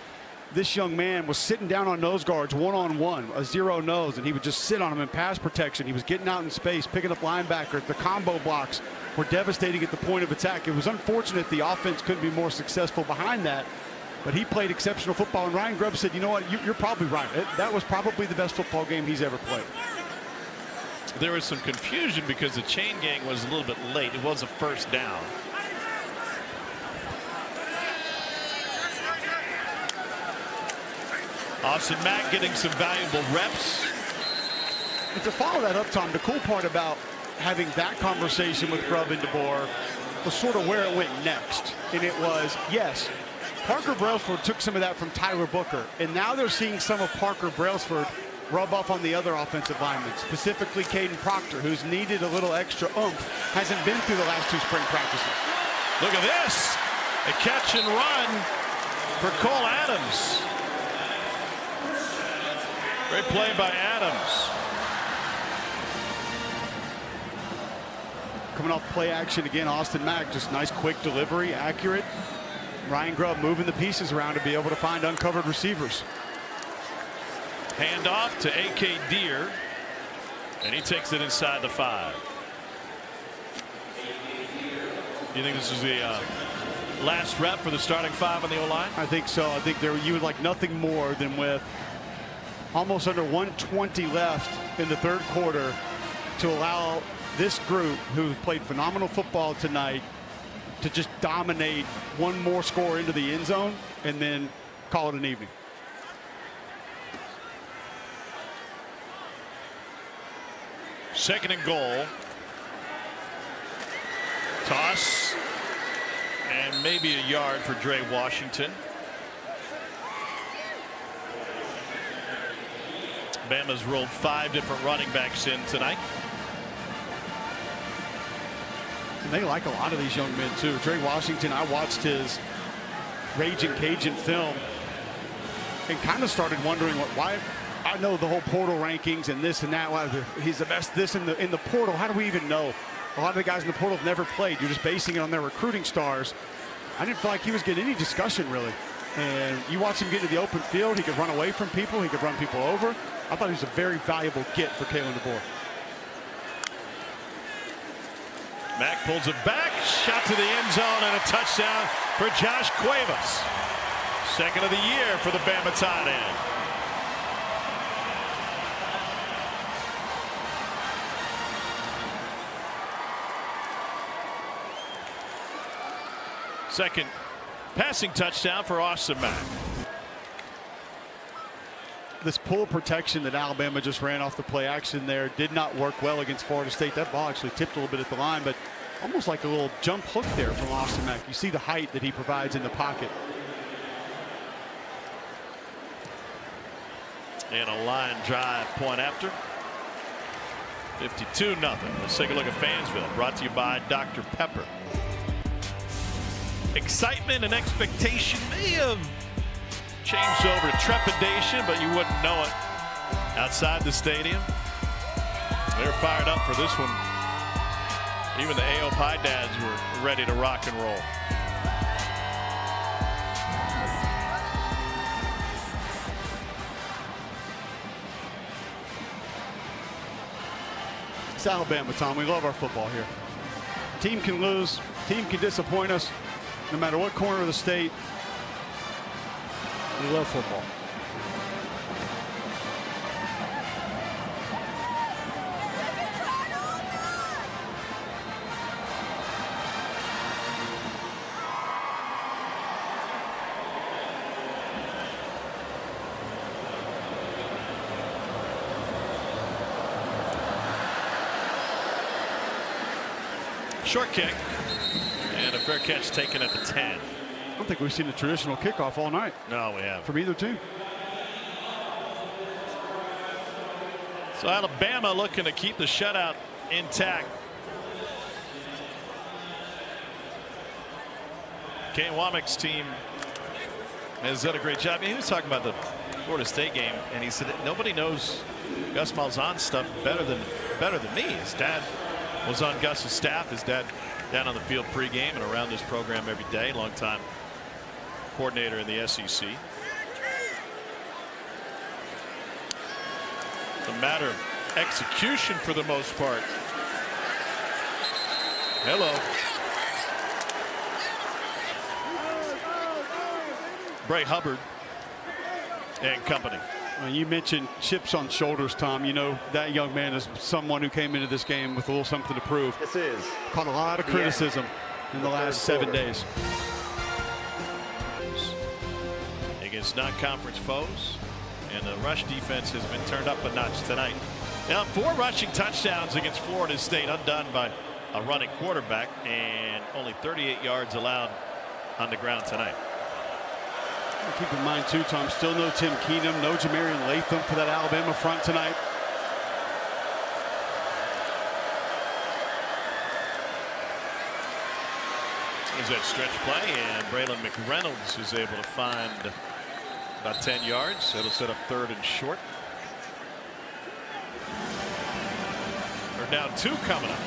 this young man was sitting down on nose guards one-on-one, a zero nose, and he would just sit on them in pass protection. He was getting out in space, picking up linebackers. The combo blocks were devastating at the point of attack. It was unfortunate the offense couldn't be more successful behind that, but he played exceptional football. And Ryan Grubb said, you know what, you're probably right. That was probably the best football game he's ever played. There was some confusion because the chain gang was a little bit late. It was a first down. Austin Mack getting some valuable reps. And to follow that up, Tom, the cool part about having that conversation with Grubb and DeBoer was sort of where it went next. And it was, yes, Parker Brailsford took some of that from Tyler Booker. And now they're seeing some of Parker Brailsford rub off on the other offensive linemen, specifically Caden Proctor, who's needed a little extra oomph, hasn't been through the last 2 spring practices. Look at this. A catch and run for Cole Adams. Great play by Adams. Coming off play action again, Austin Mack, just nice quick delivery, accurate. Ryan Grubb moving the pieces around to be able to find uncovered receivers. Handoff to A.K. Deere, and he takes it inside the 5. You think this is the last rep for the starting 5 on the O-line? I think so. I think you would like nothing more than with almost under 120 left in the 3rd quarter to allow this group, who played phenomenal football tonight, to just dominate one more score into the end zone and then call it an evening. Second and goal. Toss. And maybe a yard for Dre Washington. Bama's rolled 5 different running backs in tonight. And they like a lot of these young men too. Dre Washington, I watched his Raging Cajun film and kind of started wondering why. I know the whole portal rankings and this and that. Why he's the best this in the portal. How do we even know? A lot of the guys in the portal have never played. You're just basing it on their recruiting stars. I didn't feel like he was getting any discussion really. And you watch him get into the open field. He could run away from people. He could run people over. I thought he was a very valuable get for Kalen DeBoer. Mack pulls it back, shot to the end zone, and a touchdown for Josh Cuevas. Second of the year for the Bama tight end. Second passing touchdown for Austin Mack. This pull protection that Alabama just ran off the play action there did not work well against Florida State. That ball actually tipped a little bit at the line, but almost like a little jump hook there from Austin Mack. You see the height that he provides in the pocket. And a line drive point after. 52-0. Let's take a look at Fansville, brought to you by Dr. Pepper. Excitement and expectation may have changed over to trepidation, but you wouldn't know it outside the stadium. They're fired up for this one. Even the AO Pi dads were ready to rock and roll. It's Alabama, Tom. We love our football here. Team can lose, team can disappoint us, no matter what corner of the state. We love football. Short kick and a fair catch taken at the 10. I don't think we've seen a traditional kickoff all night. No, we haven't. From either team. So Alabama looking to keep the shutout intact. Kane Womack's team has done a great job. He was talking about the Florida State game, and he said that nobody knows Gus Malzahn's stuff better than me. His dad was on Gus's staff. His dad down on the field pregame and around this program every day. Longtime coordinator in the SEC. It's a matter of execution for the most part. Hello. Bray Hubbard and company. You mentioned chips on shoulders, Tom. You know that young man is someone who came into this game with a little something to prove. This is Caught a lot of criticism in the last 7 days. Against non-conference foes, and the rush defense has been turned up a notch tonight. Now 4 rushing touchdowns against Florida State, undone by a running quarterback, and only 38 yards allowed on the ground tonight. Keep in mind, too, Tom, still no Tim Keenum, no Jamarian Latham for that Alabama front tonight. There's that stretch play, and Braylon McReynolds is able to find about 10 yards. It'll set up 3rd and short. They're down 2 coming up.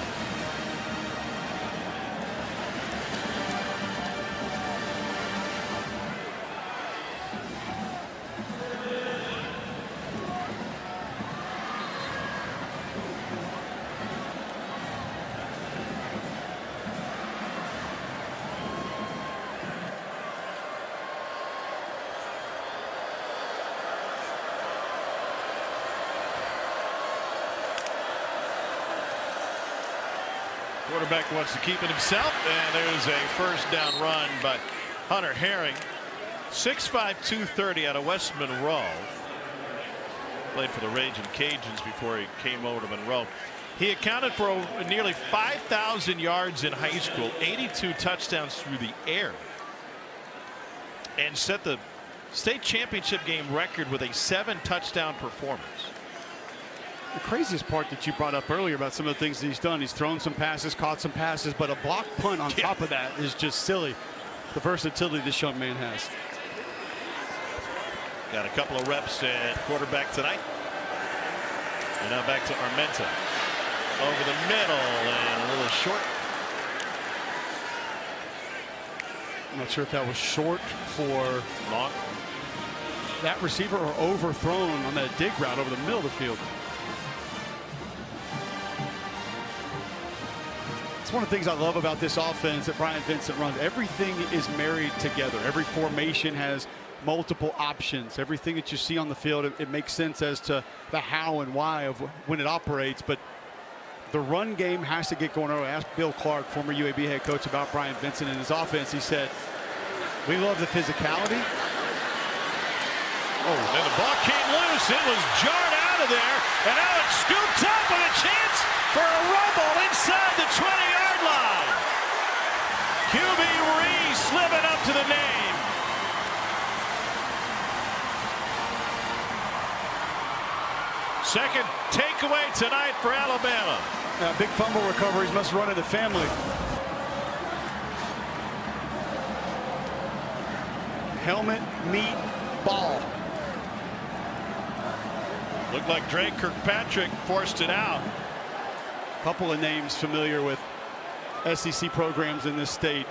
Quarterback wants to keep it himself, and there's a first down run by Hunter Herring. 6'5", 230 out of West Monroe. Played for the Raging Cajuns before he came over to Monroe. He accounted for nearly 5,000 yards in high school, 82 touchdowns through the air, and set the state championship game record with a 7-touchdown performance. The craziest part that you brought up earlier about some of the things that he's done, he's thrown some passes, caught some passes, but a block punt on top of that is just silly. The versatility this young man has. Got a couple of reps at quarterback tonight. And now back to Armenta. Over the middle and a little short. I'm not sure if that was short for long that receiver or overthrown on that dig route over the middle of the field. It's one of the things I love about this offense that Brian Vincent runs. Everything is married together. Every formation has multiple options. Everything that you see on the field, it makes sense as to the how and why of when it operates. But the run game has to get going. I asked Bill Clark, former UAB head coach, about Brian Vincent and his offense. He said, we love the physicality. Oh, and the ball came loose. It was jarred out of there. And now it's scooped up with a chance for a rumble inside the 20-yard line. QB Reese living up to the name. Second takeaway tonight for Alabama. Big fumble recoveries must run in the family. Helmet, meat, ball. Looked like Drake Kirkpatrick forced it out. A couple of names familiar with SEC programs in this state.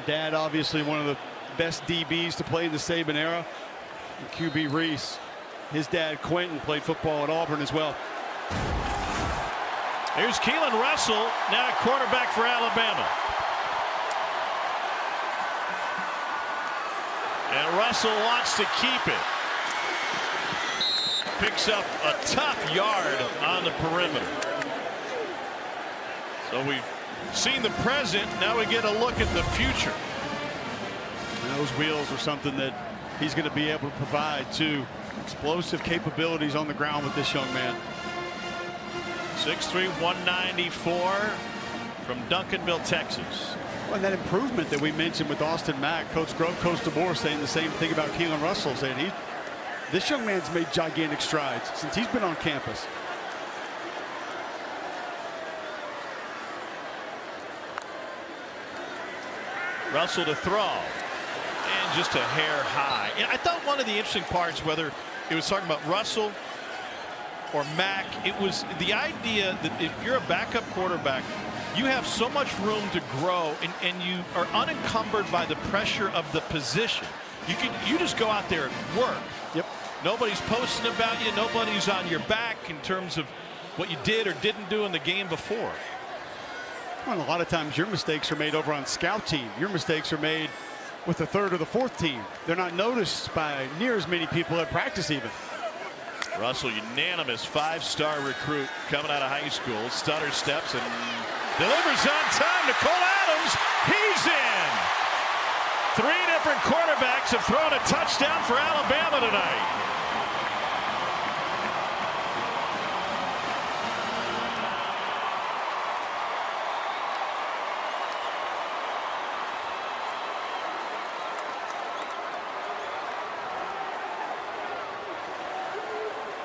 Dad, obviously one of the best DBs to play in the Saban era. And QB Reese, his dad Quentin played football at Auburn as well. Here's Keelan Russell, now at quarterback for Alabama. And Russell wants to keep it. Picks up a tough yard on the perimeter. So we've seen the present. Now we get a look at the future. And those wheels are something that he's going to be able to provide too. Explosive capabilities on the ground with this young man. 6'3", 194 from Duncanville, Texas. Well, and that improvement that we mentioned with Austin Mack, Coach Grove, Coach DeBoer saying the same thing about Keelan Russell, saying this young man's made gigantic strides since he's been on campus. Russell to throw, and just a hair high. And I thought one of the interesting parts, whether it was talking about Russell or Mack, it was the idea that if you're a backup quarterback, you have so much room to grow, and you are unencumbered by the pressure of the position. You just go out there and work. Yep. Nobody's posting about you. Nobody's on your back in terms of what you did or didn't do in the game before. Well, a lot of times your mistakes are made over on scout team. Your mistakes are made with the third or the fourth team. They're not noticed by near as many people at practice even. Russell, unanimous 5-star recruit coming out of high school. Stutter steps and delivers on time to Cole Adams. He's in. 3 different quarterbacks have thrown a touchdown for Alabama tonight.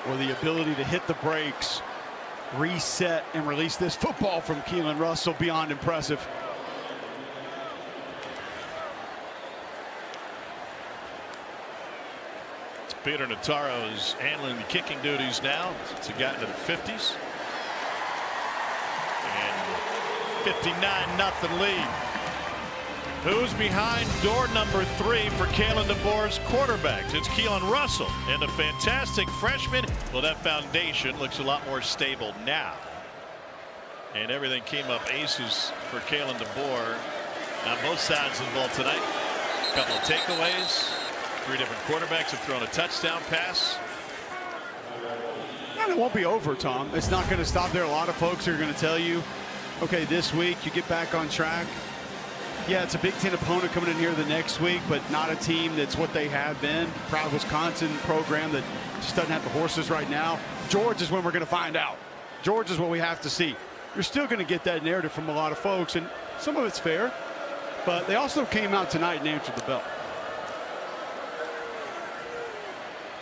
Well, the ability to hit the brakes, reset, and release this football from Keelan Russell, beyond impressive. Peter Notaro is handling the kicking duties now since he got into the 50s. And 59-0 lead. Who's behind door number 3 for Kalen DeBoer's quarterbacks? It's Keelan Russell and a fantastic freshman. Well, that foundation looks a lot more stable now. And everything came up aces for Kalen DeBoer on both sides of the ball tonight. A couple of takeaways. 3 different quarterbacks have thrown a touchdown pass. And it won't be over, Tom. It's not going to stop there. A lot of folks are going to tell you, okay, this week you get back on track. Yeah, it's a Big Ten opponent coming in here the next week, but not a team that's what they have been. Proud Wisconsin program that just doesn't have the horses right now. Georgia is when we're going to find out. Georgia is what we have to see. You're still going to get that narrative from a lot of folks, and some of it's fair, but they also came out tonight and answered the bell.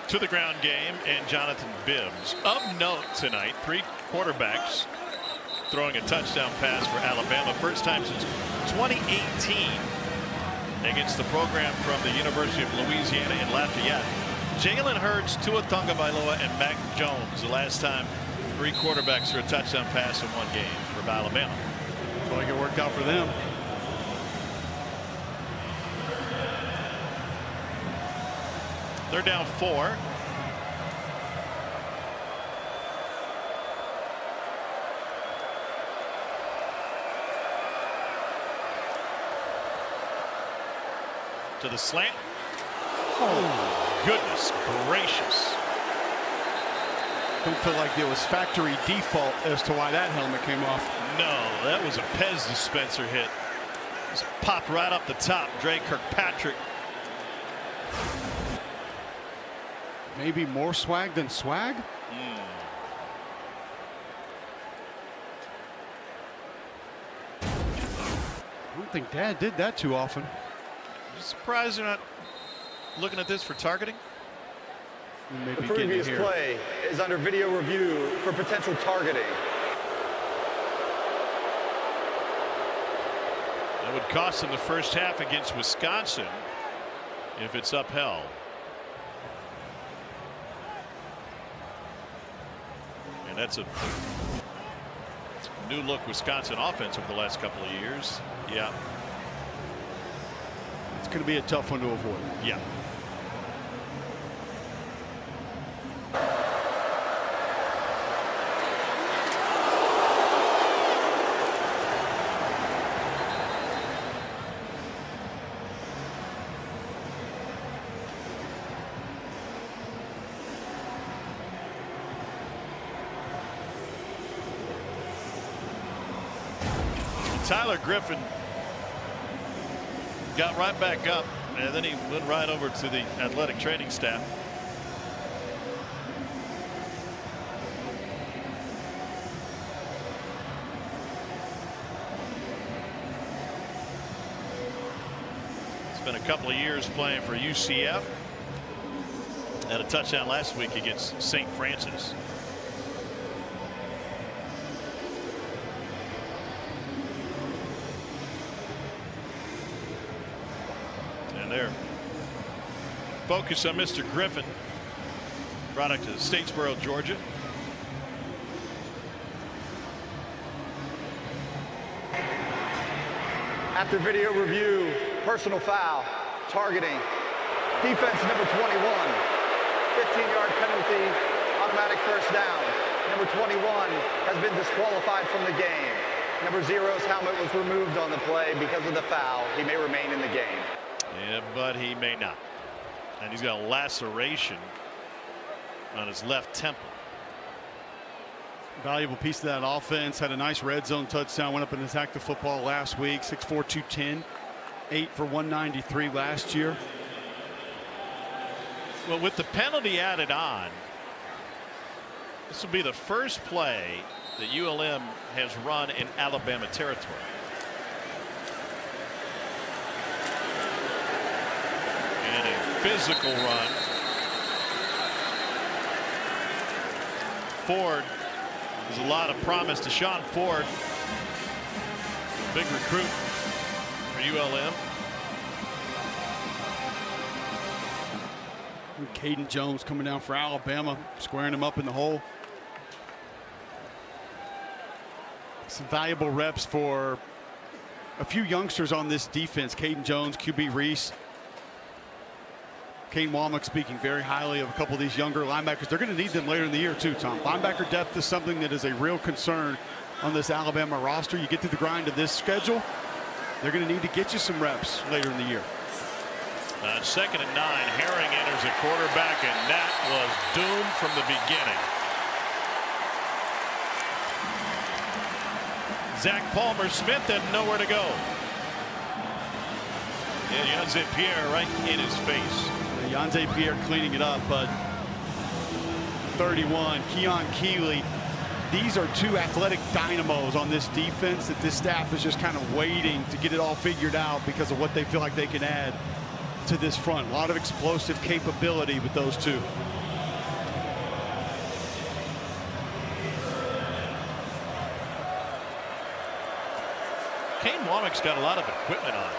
To the ground game, and Jonathan Bibbs. Of note tonight, 3 quarterbacks throwing a touchdown pass for Alabama. First time since 2018 against the program from the University of Louisiana in Lafayette. Jalen Hurts, Tua Tagovailoa, and Mac Jones. The last time 3 quarterbacks threw a touchdown pass in one game for Alabama. Looks like it worked out for them. They're down 4. To the slant. Oh, goodness gracious. Don't feel like it was factory default as to why that helmet came off. No, that was a Pez dispenser hit. Just popped right up the top. Dre Kirkpatrick. Maybe more swag than swag. I don't think Dad did that too often. I'm surprised they're not looking at this for targeting. The previous play is under video review for potential targeting. That would cost them the first half against Wisconsin if it's upheld. And that's a new look Wisconsin offense over the last couple of years. Yeah. It's going to be a tough one to avoid. Yeah. Tyler Griffin got right back up, and then he went right over to the athletic training staff. Spent a couple of years playing for UCF. Had a touchdown last week against St. Francis. Focus on Mr. Griffin. Product of Statesboro, Georgia. After video review, personal foul, targeting, defense number 21, 15-yard penalty, automatic first down. Number 21 has been disqualified from the game. Number 0's helmet was removed on the play because of the foul. He may remain in the game. Yeah, but he may not. And he's got a laceration on his left temple. Valuable piece of that offense. Had a nice red zone touchdown. Went up and attacked the football last week. 6'4", 210. 8 for 193 last year. Well, with the penalty added on, this will be the first play that ULM has run in Alabama territory. And a physical run Ford. There's a lot of promise to Sean Ford, big recruit for ULM. Caden Jones coming down for Alabama, squaring him up in the hole. Some valuable reps for a few youngsters on this defense. Caden Jones, QB Reese. Kane Womack speaking very highly of a couple of these younger linebackers. They're going to need them later in the year too, Tom. Linebacker depth is something that is a real concern on this Alabama roster. You get through the grind of this schedule, they're going to need to get you some reps later in the year. 2nd and 9, Herring enters at quarterback, and that was doomed from the beginning. Zach Palmer Smith had nowhere to go. And Yanze Pierre right in his face. Yanze Pierre cleaning it up, but 31, Keon Keeley. These are two athletic dynamos on this defense that this staff is just kind of waiting to get it all figured out because of what they feel like they can add to this front. A lot of explosive capability with those two. Kane Womack's got a lot of equipment on.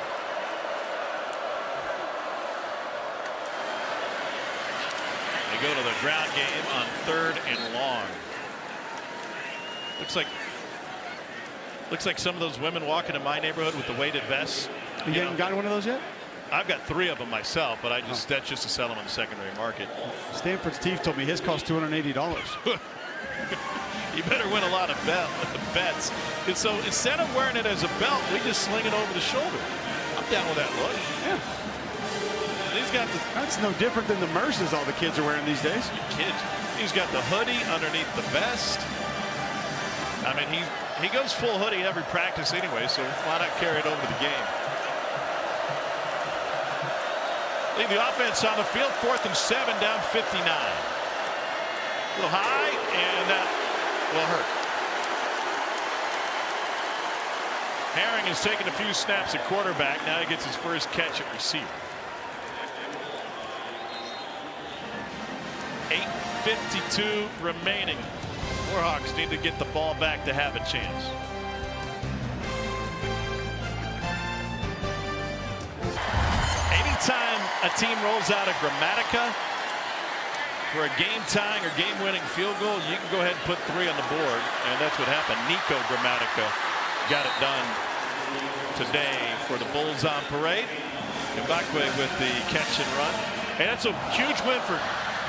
They go to the ground game on 3rd and long. Looks like some of those women walking in my neighborhood with the weighted vests. You haven't gotten one of those yet? I've got 3 of them myself, but that's just to sell them on the secondary market. Stanford's Steve told me his cost $280. You better win a lot of bets. And so instead of wearing it as a belt, we just sling it over the shoulder. I'm down with that look. Yeah. He's got that's no different than the Merces all the kids are wearing these days. Kids. He's got the hoodie underneath the vest. I mean, he goes full hoodie every practice anyway, so why not carry it over to the game? Leave the offense on the field, 4th and 7, down 59. A little high, and that will hurt. Herring has taken a few snaps at quarterback. Now he gets his first catch at receiver. 8:52 remaining. Warhawks need to get the ball back to have a chance. Anytime a team rolls out a Gramatica for a game-tying or game-winning field goal, you can go ahead and put 3 on the board, and that's what happened. Nico Gramatica got it done today for the Bulls on parade. Mbakwe with the catch and run, and that's a huge win for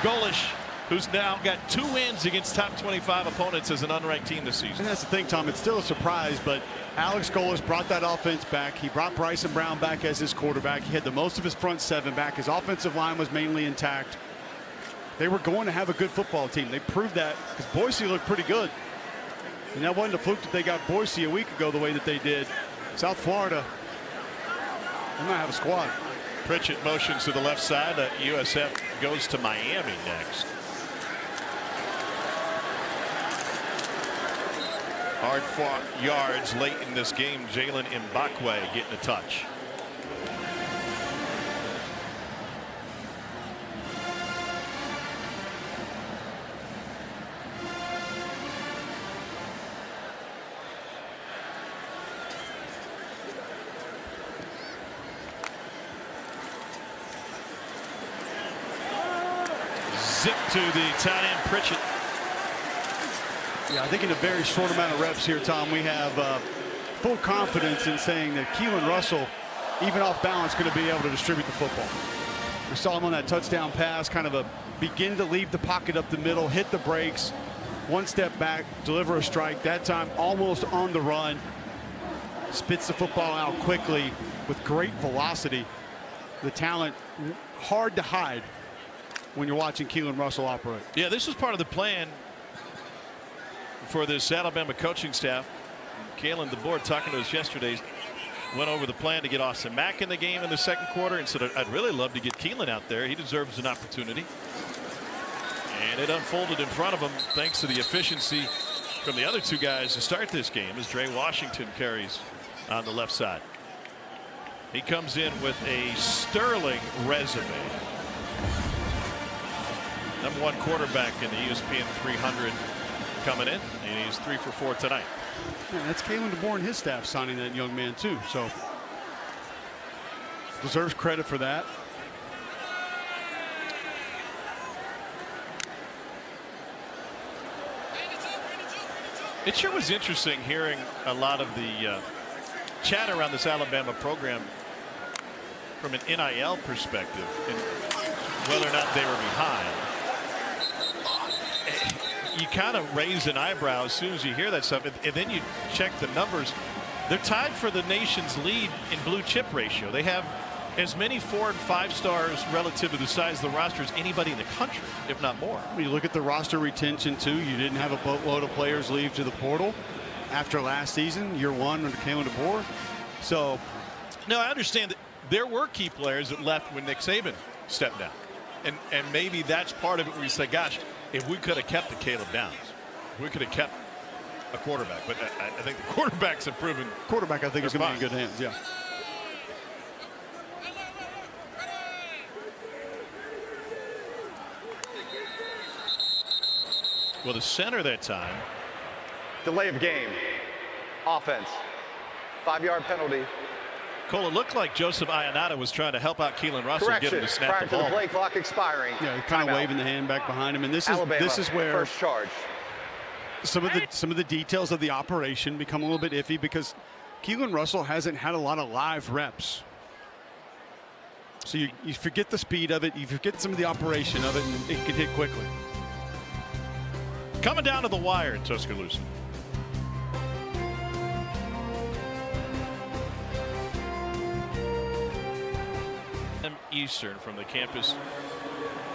Golish, who's now got 2 wins against top 25 opponents as an unranked team this season. And that's the thing, Tom. It's still a surprise, but Alex Golish brought that offense back. He brought Bryson Brown back as his quarterback. He had the most of his front 7 back. His offensive line was mainly intact. They were going to have a good football team. They proved that because Boise looked pretty good. And that wasn't a fluke that they got Boise a week ago the way that they did. South Florida, they might have a squad. Pritchett motions to the left side. USF goes to Miami next. Hard fought yards late in this game. Jalen Mbakwe getting a touch. Zip to the tight end Pritchett. Yeah, I think in a very short amount of reps here, Tom, we have full confidence in saying that Keelan Russell, even off balance, going to be able to distribute the football. We saw him on that touchdown pass, kind of a begin to leave the pocket up the middle, hit the brakes, 1 step back, deliver a strike. That time almost on the run, spits the football out quickly with great velocity. The talent hard to hide when you're watching Keelan Russell operate. Yeah, this was part of the plan for this Alabama coaching staff. Kalen DeBoer, talking to us yesterday, went over the plan to get Austin Mack in the game in the 2nd quarter and said, I'd really love to get Keelan out there. He deserves an opportunity. And it unfolded in front of him thanks to the efficiency from the other 2 guys to start this game as Dre Washington carries on the left side. He comes in with a sterling resume. #1 quarterback in the ESPN 300 coming in, and he's 3 for 4 tonight. Yeah, that's Kalen DeBoer and his staff signing that young man too. So deserves credit for that. It sure was interesting hearing a lot of the chat around this Alabama program from an NIL perspective and whether or not they were behind. You kind of raise an eyebrow as soon as you hear that stuff, and then you check the numbers. They're tied for the nation's lead in blue chip ratio. They have as many 4- and 5-stars relative to the size of the roster as anybody in the country, if not more. When you look at the roster retention too, you didn't have a boatload of players leave to the portal after last season, year 1 under Kalen DeBoer. So, no, I understand that there were key players that left when Nick Saban stepped down, and maybe that's part of it where you say, gosh, if we could have kept the Caleb Downs, we could have kept a quarterback. But I think the quarterbacks have proven. Quarterback, I think, is going to be in good hands. Yeah. Well, the center that time. Delay of game. Offense. 5-yard penalty. Cole, it looked like Joseph Ionata was trying to help out Keelan Russell, get him to snap prior the ball. to the play clock expiring. Yeah, kind of waving the hand back behind him, and this is where first charge. some of the details of the operation become a little bit iffy because Keelan Russell hasn't had a lot of live reps. So you forget the speed of it, you forget some of the operation of it, and it can hit quickly. Coming down to the wire in Tuscaloosa. Eastern from the campus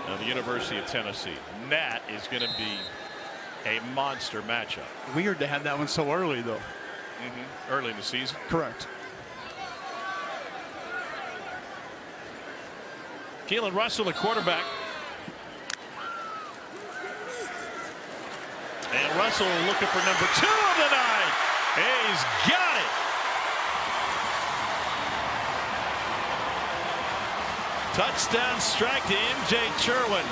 of the University of Tennessee. That is going to be a monster matchup. Weird to have that one so early, though. Early in the season. Correct. Keelan Russell, the quarterback. And Russell looking for number 2 of the night. He's got it. Touchdown strike to MJ Sherwin.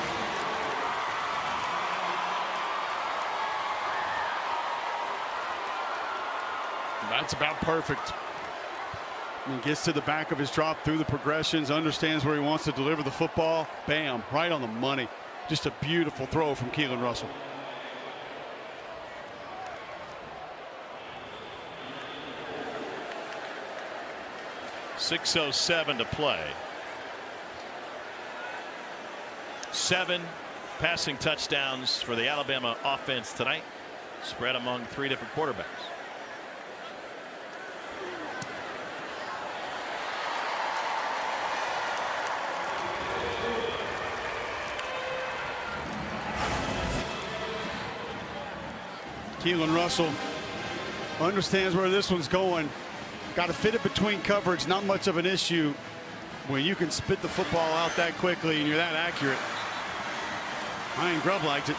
That's about perfect. And gets to the back of his drop through the progressions, understands where he wants to deliver the football. Bam, right on the money. Just a beautiful throw from Keelan Russell. .607 to play. 7 passing touchdowns for the Alabama offense tonight, spread among 3 different quarterbacks. Keelan Russell understands where this one's going. Got to fit it between coverage, not much of an issue when you can spit the football out that quickly and you're that accurate. Ryan Grubb liked it.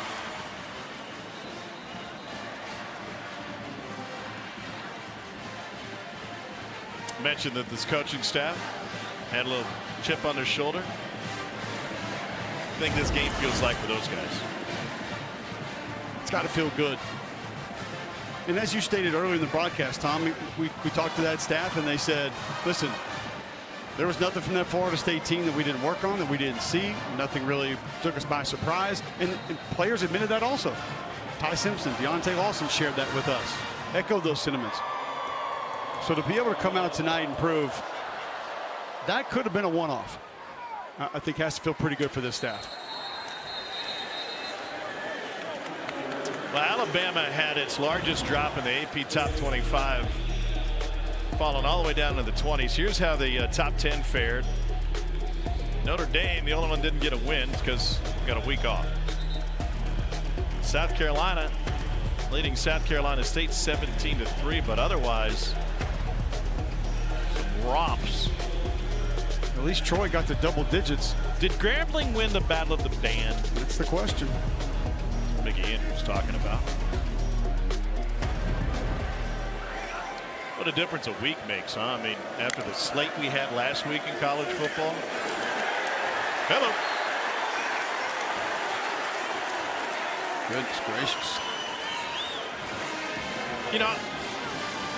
Mentioned that this coaching staff had a little chip on their shoulder. I think this game feels like for those guys. It's got to feel good. And as you stated earlier in the broadcast, Tom, we talked to that staff and they said, listen, there was nothing from that Florida State team that we didn't work on, that we didn't see. Nothing really took us by surprise. And players admitted that also. Ty Simpson, Deontay Lawson shared that with us. Echoed those sentiments. So to be able to come out tonight and prove that could have been a one-off, I think has to feel pretty good for this staff. Well, Alabama had its largest drop in the AP Top 25, falling all the way down to the 20s. Here's how the top 10 fared. Notre Dame, the only one didn't get a win because we got a week off. South Carolina leading South Carolina State 17-3, but otherwise some romps. At least Troy got to double digits. Did Grambling win the Battle of the Band? That's the question. Mickey Andrews talking about. What a difference a week makes, huh? I mean, after the slate we had last week in college football. Hello. Goodness gracious. You know,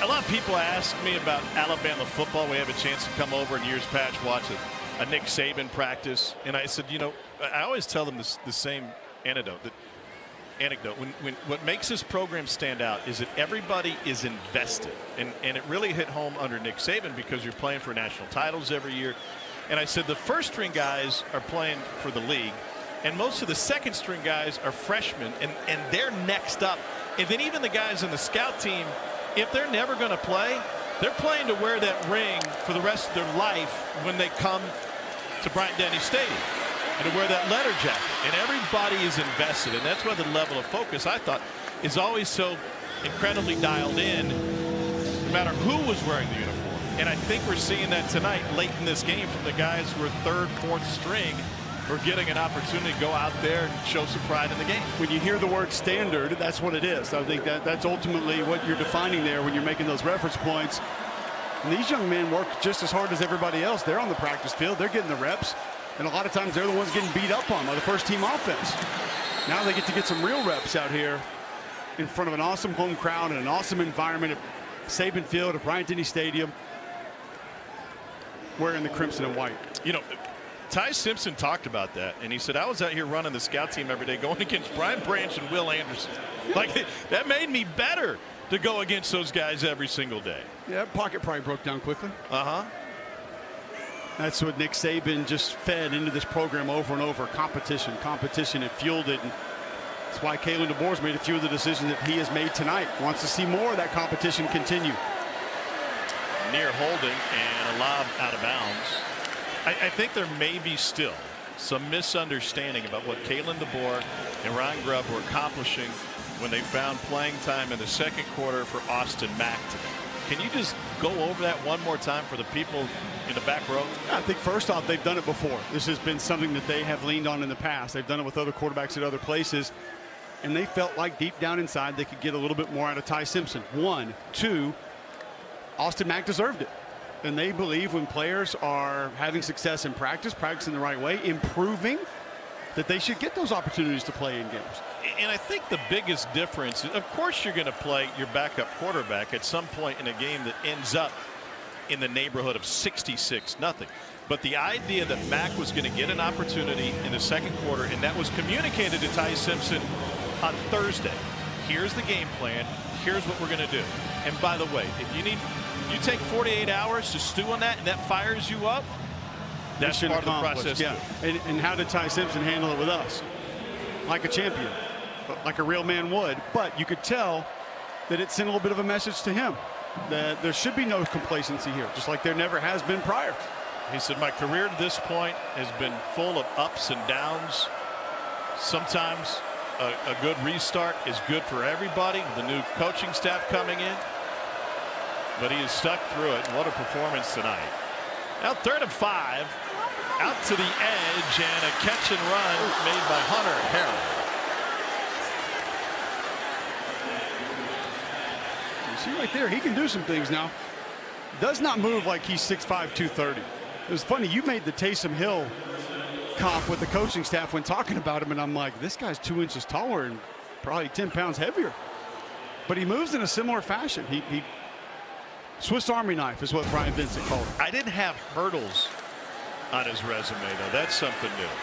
a lot of people ask me about Alabama football. We have a chance to come over in years past, watch a Nick Saban practice. And I said, you know, I always tell them the same anecdote. When what makes this program stand out is that everybody is invested. And it really hit home under Nick Saban because you're playing for national titles every year. And I said the first string guys are playing for the league. And most of the second string guys are freshmen. And they're next up. And then even the guys on the scout team, if they're never going to play, they're playing to wear that ring for the rest of their life when they come to Bryant-Denny Stadium and to wear that letter jacket. And everybody is invested. And that's why the level of focus, I thought, is always so incredibly dialed in, no matter who was wearing the uniform. And I think we're seeing that tonight late in this game from the guys who are third, fourth string. We're getting an opportunity to go out there and show some pride in the game. When you hear the word standard, that's what it is. I think that's ultimately what you're defining there when you're making those reference points. And these young men work just as hard as everybody else. They're on the practice field. They're getting the reps. And a lot of times they're the ones getting beat up on by the first team offense. Now they get to get some real reps out here in front of an awesome home crowd and an awesome environment at Saban Field, at Bryant-Denny Stadium, wearing the crimson and white. You know, Ty Simpson talked about that, and he said, I was out here running the scout team every day going against Brian Branch and Will Anderson. Like, that made me better to go against those guys every single day. Yeah, pocket probably broke down quickly. Uh-huh. That's what Nick Saban just fed into this program over and over. Competition, it fueled it. And that's why Kalen DeBoer's made a few of the decisions that he has made tonight. Wants to see more of that competition continue. Near holding and a lob out of bounds. I think there may be still some misunderstanding about what Kalen DeBoer and Ryan Grubb were accomplishing when they found playing time in the second quarter for Austin Mack today. Can you just go over that one more time for the people in the back row? I think first off, they've done it before. This has been something that they have leaned on in the past. They've done it with other quarterbacks at other places, and they felt like deep down inside they could get a little bit more out of Ty Simpson. 1, 2, Austin Mack deserved it. And they believe when players are having success in practice, practicing the right way, improving, that they should get those opportunities to play in games. And I think the biggest difference, of course you're going to play your backup quarterback at some point in a game that ends up in the neighborhood of 66-0. But the idea that Mack was going to get an opportunity in the second quarter, and that was communicated to Ty Simpson on Thursday. Here's the game plan. Here's what we're going to do. And by the way, if you take 48 hours to stew on that and that fires you up, that's part of the process. Yeah. And how did Ty Simpson handle it with us? Like a champion, like a real man would. But you could tell that it sent a little bit of a message to him that there should be no complacency here, just like there never has been prior. He said, my career to this point has been full of ups and downs. Sometimes a good restart is good for everybody. The new coaching staff coming in. But he has stuck through it. What a performance tonight. Now 3rd and 5. Out to the edge, and a catch and run made by Hunter Harrell. You see right there, he can do some things now. Does not move like he's 6'5", 230. It was funny, you made the Taysom Hill comp with the coaching staff when talking about him, and I'm like, this guy's 2 inches taller and probably 10 pounds heavier. But he moves in a similar fashion. He Swiss Army knife is what Brian Vincent called it. I didn't have hurdles on his resume, though. That's something new.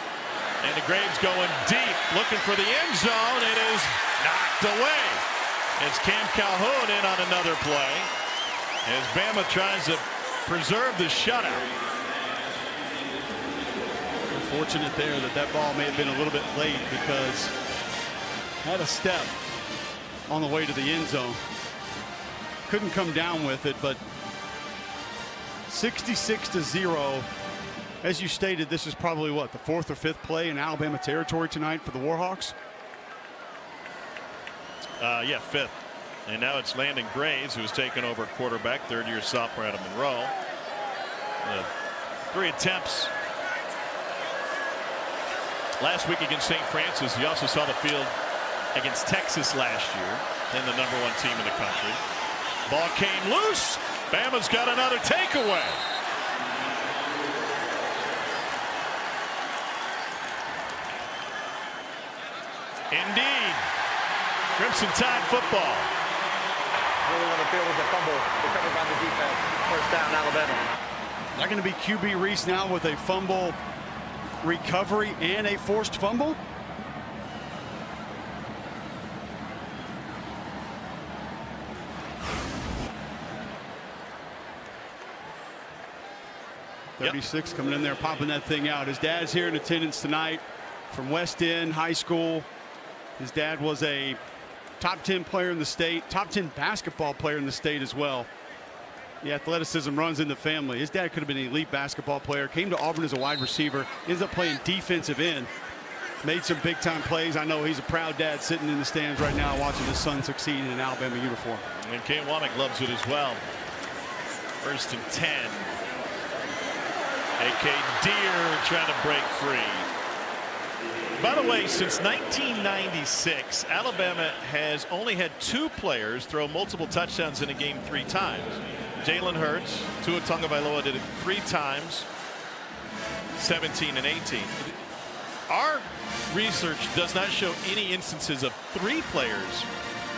And the Graves going deep, looking for the end zone. It is knocked away. It's Cam Calhoun in on another play as Bama tries to preserve the shutout. Fortunate there that ball may have been a little bit late because had a step on the way to the end zone. Couldn't come down with it, but 66-0. As you stated, this is probably what, the 4th or 5th play in Alabama territory tonight for the Warhawks? Yeah, 5th. And now it's Landon Graves, who's taken over quarterback, third-year sophomore out of Monroe. 3 attempts last week against St. Francis. He also saw the field against Texas last year, and the #1 team in the country. Ball came loose. Bama's got another takeaway. Indeed. Crimson Tide football. Rolling on the field with a fumble recovered by the defense. First down, Alabama. They're going to be QB Reese now with a fumble recovery and a forced fumble. Yep. 36 coming in there, popping that thing out. His dad's here in attendance tonight from West End High School. His dad was a top 10 player in the state, top 10 basketball player in the state as well. The athleticism runs in the family. His dad could have been an elite basketball player, came to Auburn as a wide receiver, ends up playing defensive end, made some big time plays. I know he's a proud dad sitting in the stands right now watching his son succeed in an Alabama uniform. And Kane Womack loves it as well. First and 10. A.K. Deere trying to break free. By the way, since 1996, Alabama has only had 2 players throw multiple touchdowns in a game 3 times. Jalen Hurts, Tua Tagovailoa did it 3 times, 17 and 18. Our research does not show any instances of 3 players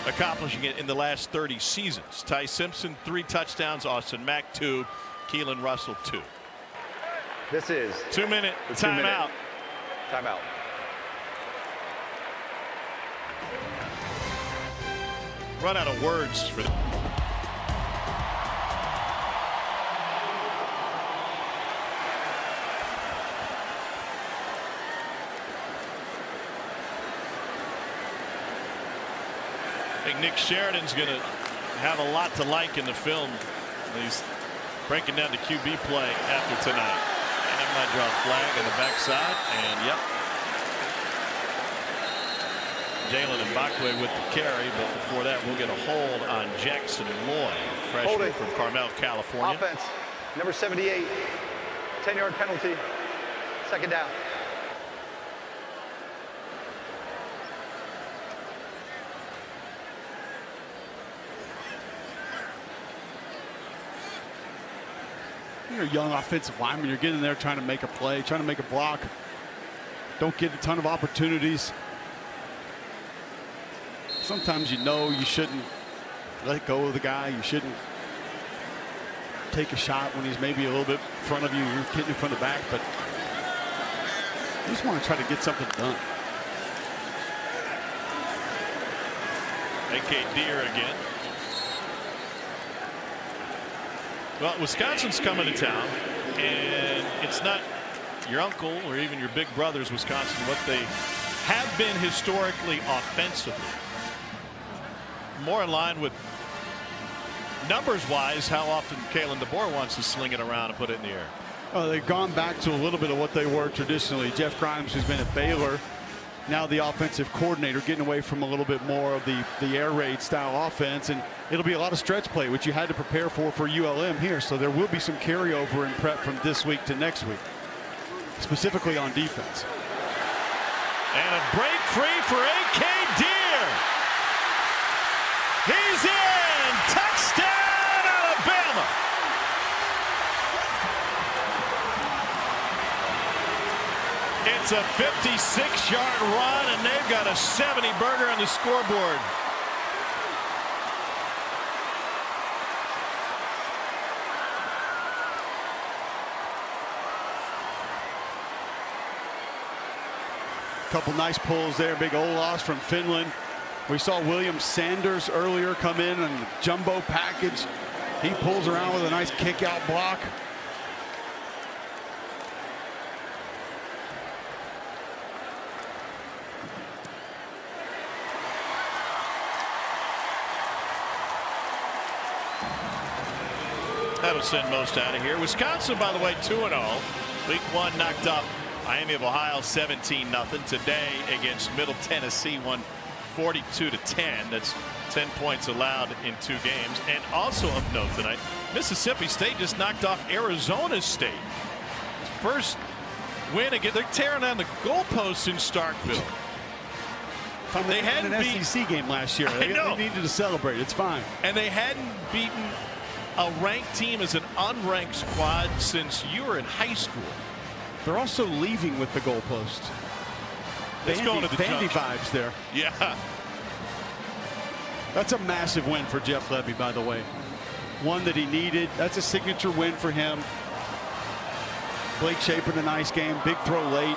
accomplishing it in the last 30 seasons. Ty Simpson 3 touchdowns, Austin Mack 2, Keelan Russell 2. This is 2-minute timeout. Timeout. Run out of words for the I think Nick Sheridan's going to have a lot to like in the film. He's breaking down the QB play after tonight. And I might draw a flag on the backside, and yep. Jalen Mbakwe with the carry, but before that we'll get a hold on Jackson Lloyd, freshman from Carmel, California. Offense, number 78, 10-yard penalty, second down. You're a young offensive lineman. You're getting there trying to make a play, trying to make a block. Don't get a ton of opportunities. Sometimes you know you shouldn't let go of the guy. You shouldn't take a shot when he's maybe a little bit in front of you. You're getting from the back, but you just want to try to get something done. A.K. Deere again. Well, Wisconsin's coming to town, and it's not your uncle or even your big brother's Wisconsin, what they have been historically offensively. More in line with numbers-wise, how often Kalen DeBoer wants to sling it around and put it in the air. Oh, they've gone back to a little bit of what they were traditionally. Jeff Grimes, who's been at Baylor, now the offensive coordinator, getting away from a little bit more of the air raid style offense, and it'll be a lot of stretch play, which you had to prepare for ULM here. So there will be some carryover in prep from this week to next week, specifically on defense. And a break free for A.K. Deere. He's in. Touchdown, Alabama. It's a 56-yard run, and they've got a 70-burger on the scoreboard. Couple nice pulls there. Big Olas from Finland. We saw William Sanders earlier come in and jumbo package. He pulls around with a nice kick out block. That'll send most out of here. Wisconsin, by the way, 2-0. Week 1 knocked up Miami of Ohio 17-0. Today against Middle Tennessee won 42-10. That's 10 points allowed in 2 games. And also of note tonight, Mississippi State just knocked off Arizona State. First win again. They're tearing down the goalposts in Starkville. They hadn't an SEC game last year. They needed to celebrate. It's fine. And they hadn't beaten a ranked team as an unranked squad since you were in high school. They're also leaving with the goalpost. It's going to the Vandy junction. vibes there. Yeah. That's a massive win for Jeff Levy, by the way. One that he needed. That's a signature win for him. Blake Shapen, a nice game. Big throw late.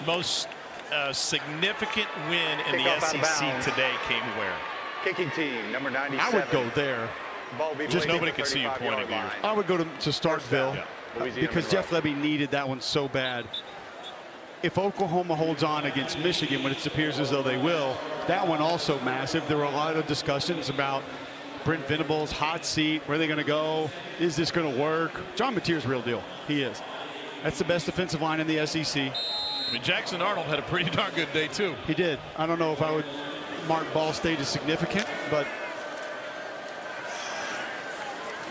Most significant win in Kickoff the out of SEC bounds. today came where? Kicking team, number 97. I would go there. Ball be Just played nobody at the could see you 35-yard pointing to line. I would go to Starkville Yeah. Louisiana because Monroe. Jeff Levy needed that one so bad. If Oklahoma holds on against Michigan, when it appears as though they will, that one also massive. There were a lot of discussions about Brent Venables' hot seat. Where are they going to go? Is this going to work? John Mateer's real deal. He is. That's the best defensive line in the SEC. I mean, Jackson Arnold had a pretty darn good day, too. He did. I don't know if I would mark Ball State as significant, but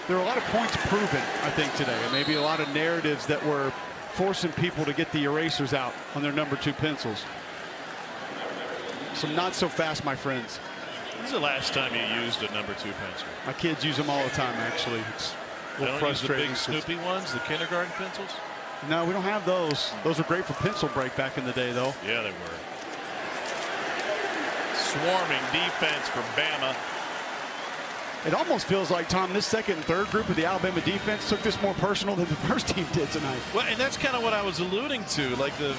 there are a lot of points proven, I think, today. And maybe a lot of narratives that were forcing people to get the erasers out on their number 2 pencils. Some not so fast, my friends. When's the last time you used a number 2 pencil? My kids use them all the time, actually. It's a They little don't use the frustrating. big Snoopy ones, the kindergarten pencils? No, we don't have those. Those were great for pencil break back in the day, though. Yeah, they were. Swarming defense for Bama. It almost feels like, Tom, this second and third group of the Alabama defense took this more personal than the first team did tonight. Well, and that's kind of what I was alluding to, like the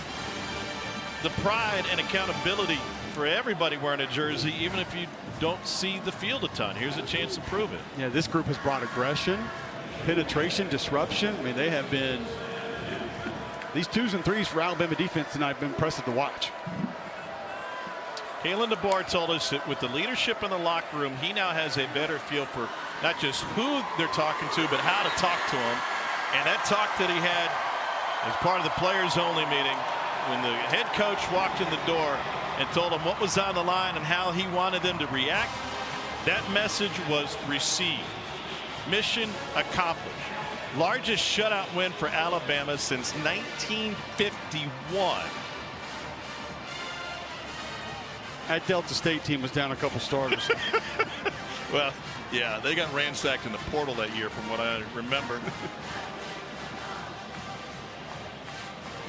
pride and accountability for everybody wearing a jersey, even if you don't see the field a ton. Here's a chance to prove it. Yeah, this group has brought aggression, penetration, disruption. I mean, they have been, these 2s and 3s for Alabama defense tonight have been impressive to watch. Kalen DeBoer told us that with the leadership in the locker room, he now has a better feel for not just who they're talking to, but how to talk to them. And that talk that he had as part of the players-only meeting, when the head coach walked in the door and told him what was on the line and how he wanted them to react, that message was received. Mission accomplished. Largest shutout win for Alabama since 1951. That Delta State team was down a couple starters. Well, yeah, they got ransacked in the portal that year from what I remember.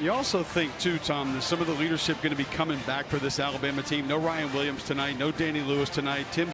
You also think, too, Tom, that some of the leadership going to be coming back for this Alabama team. No Ryan Williams tonight, no Danny Lewis tonight. Tim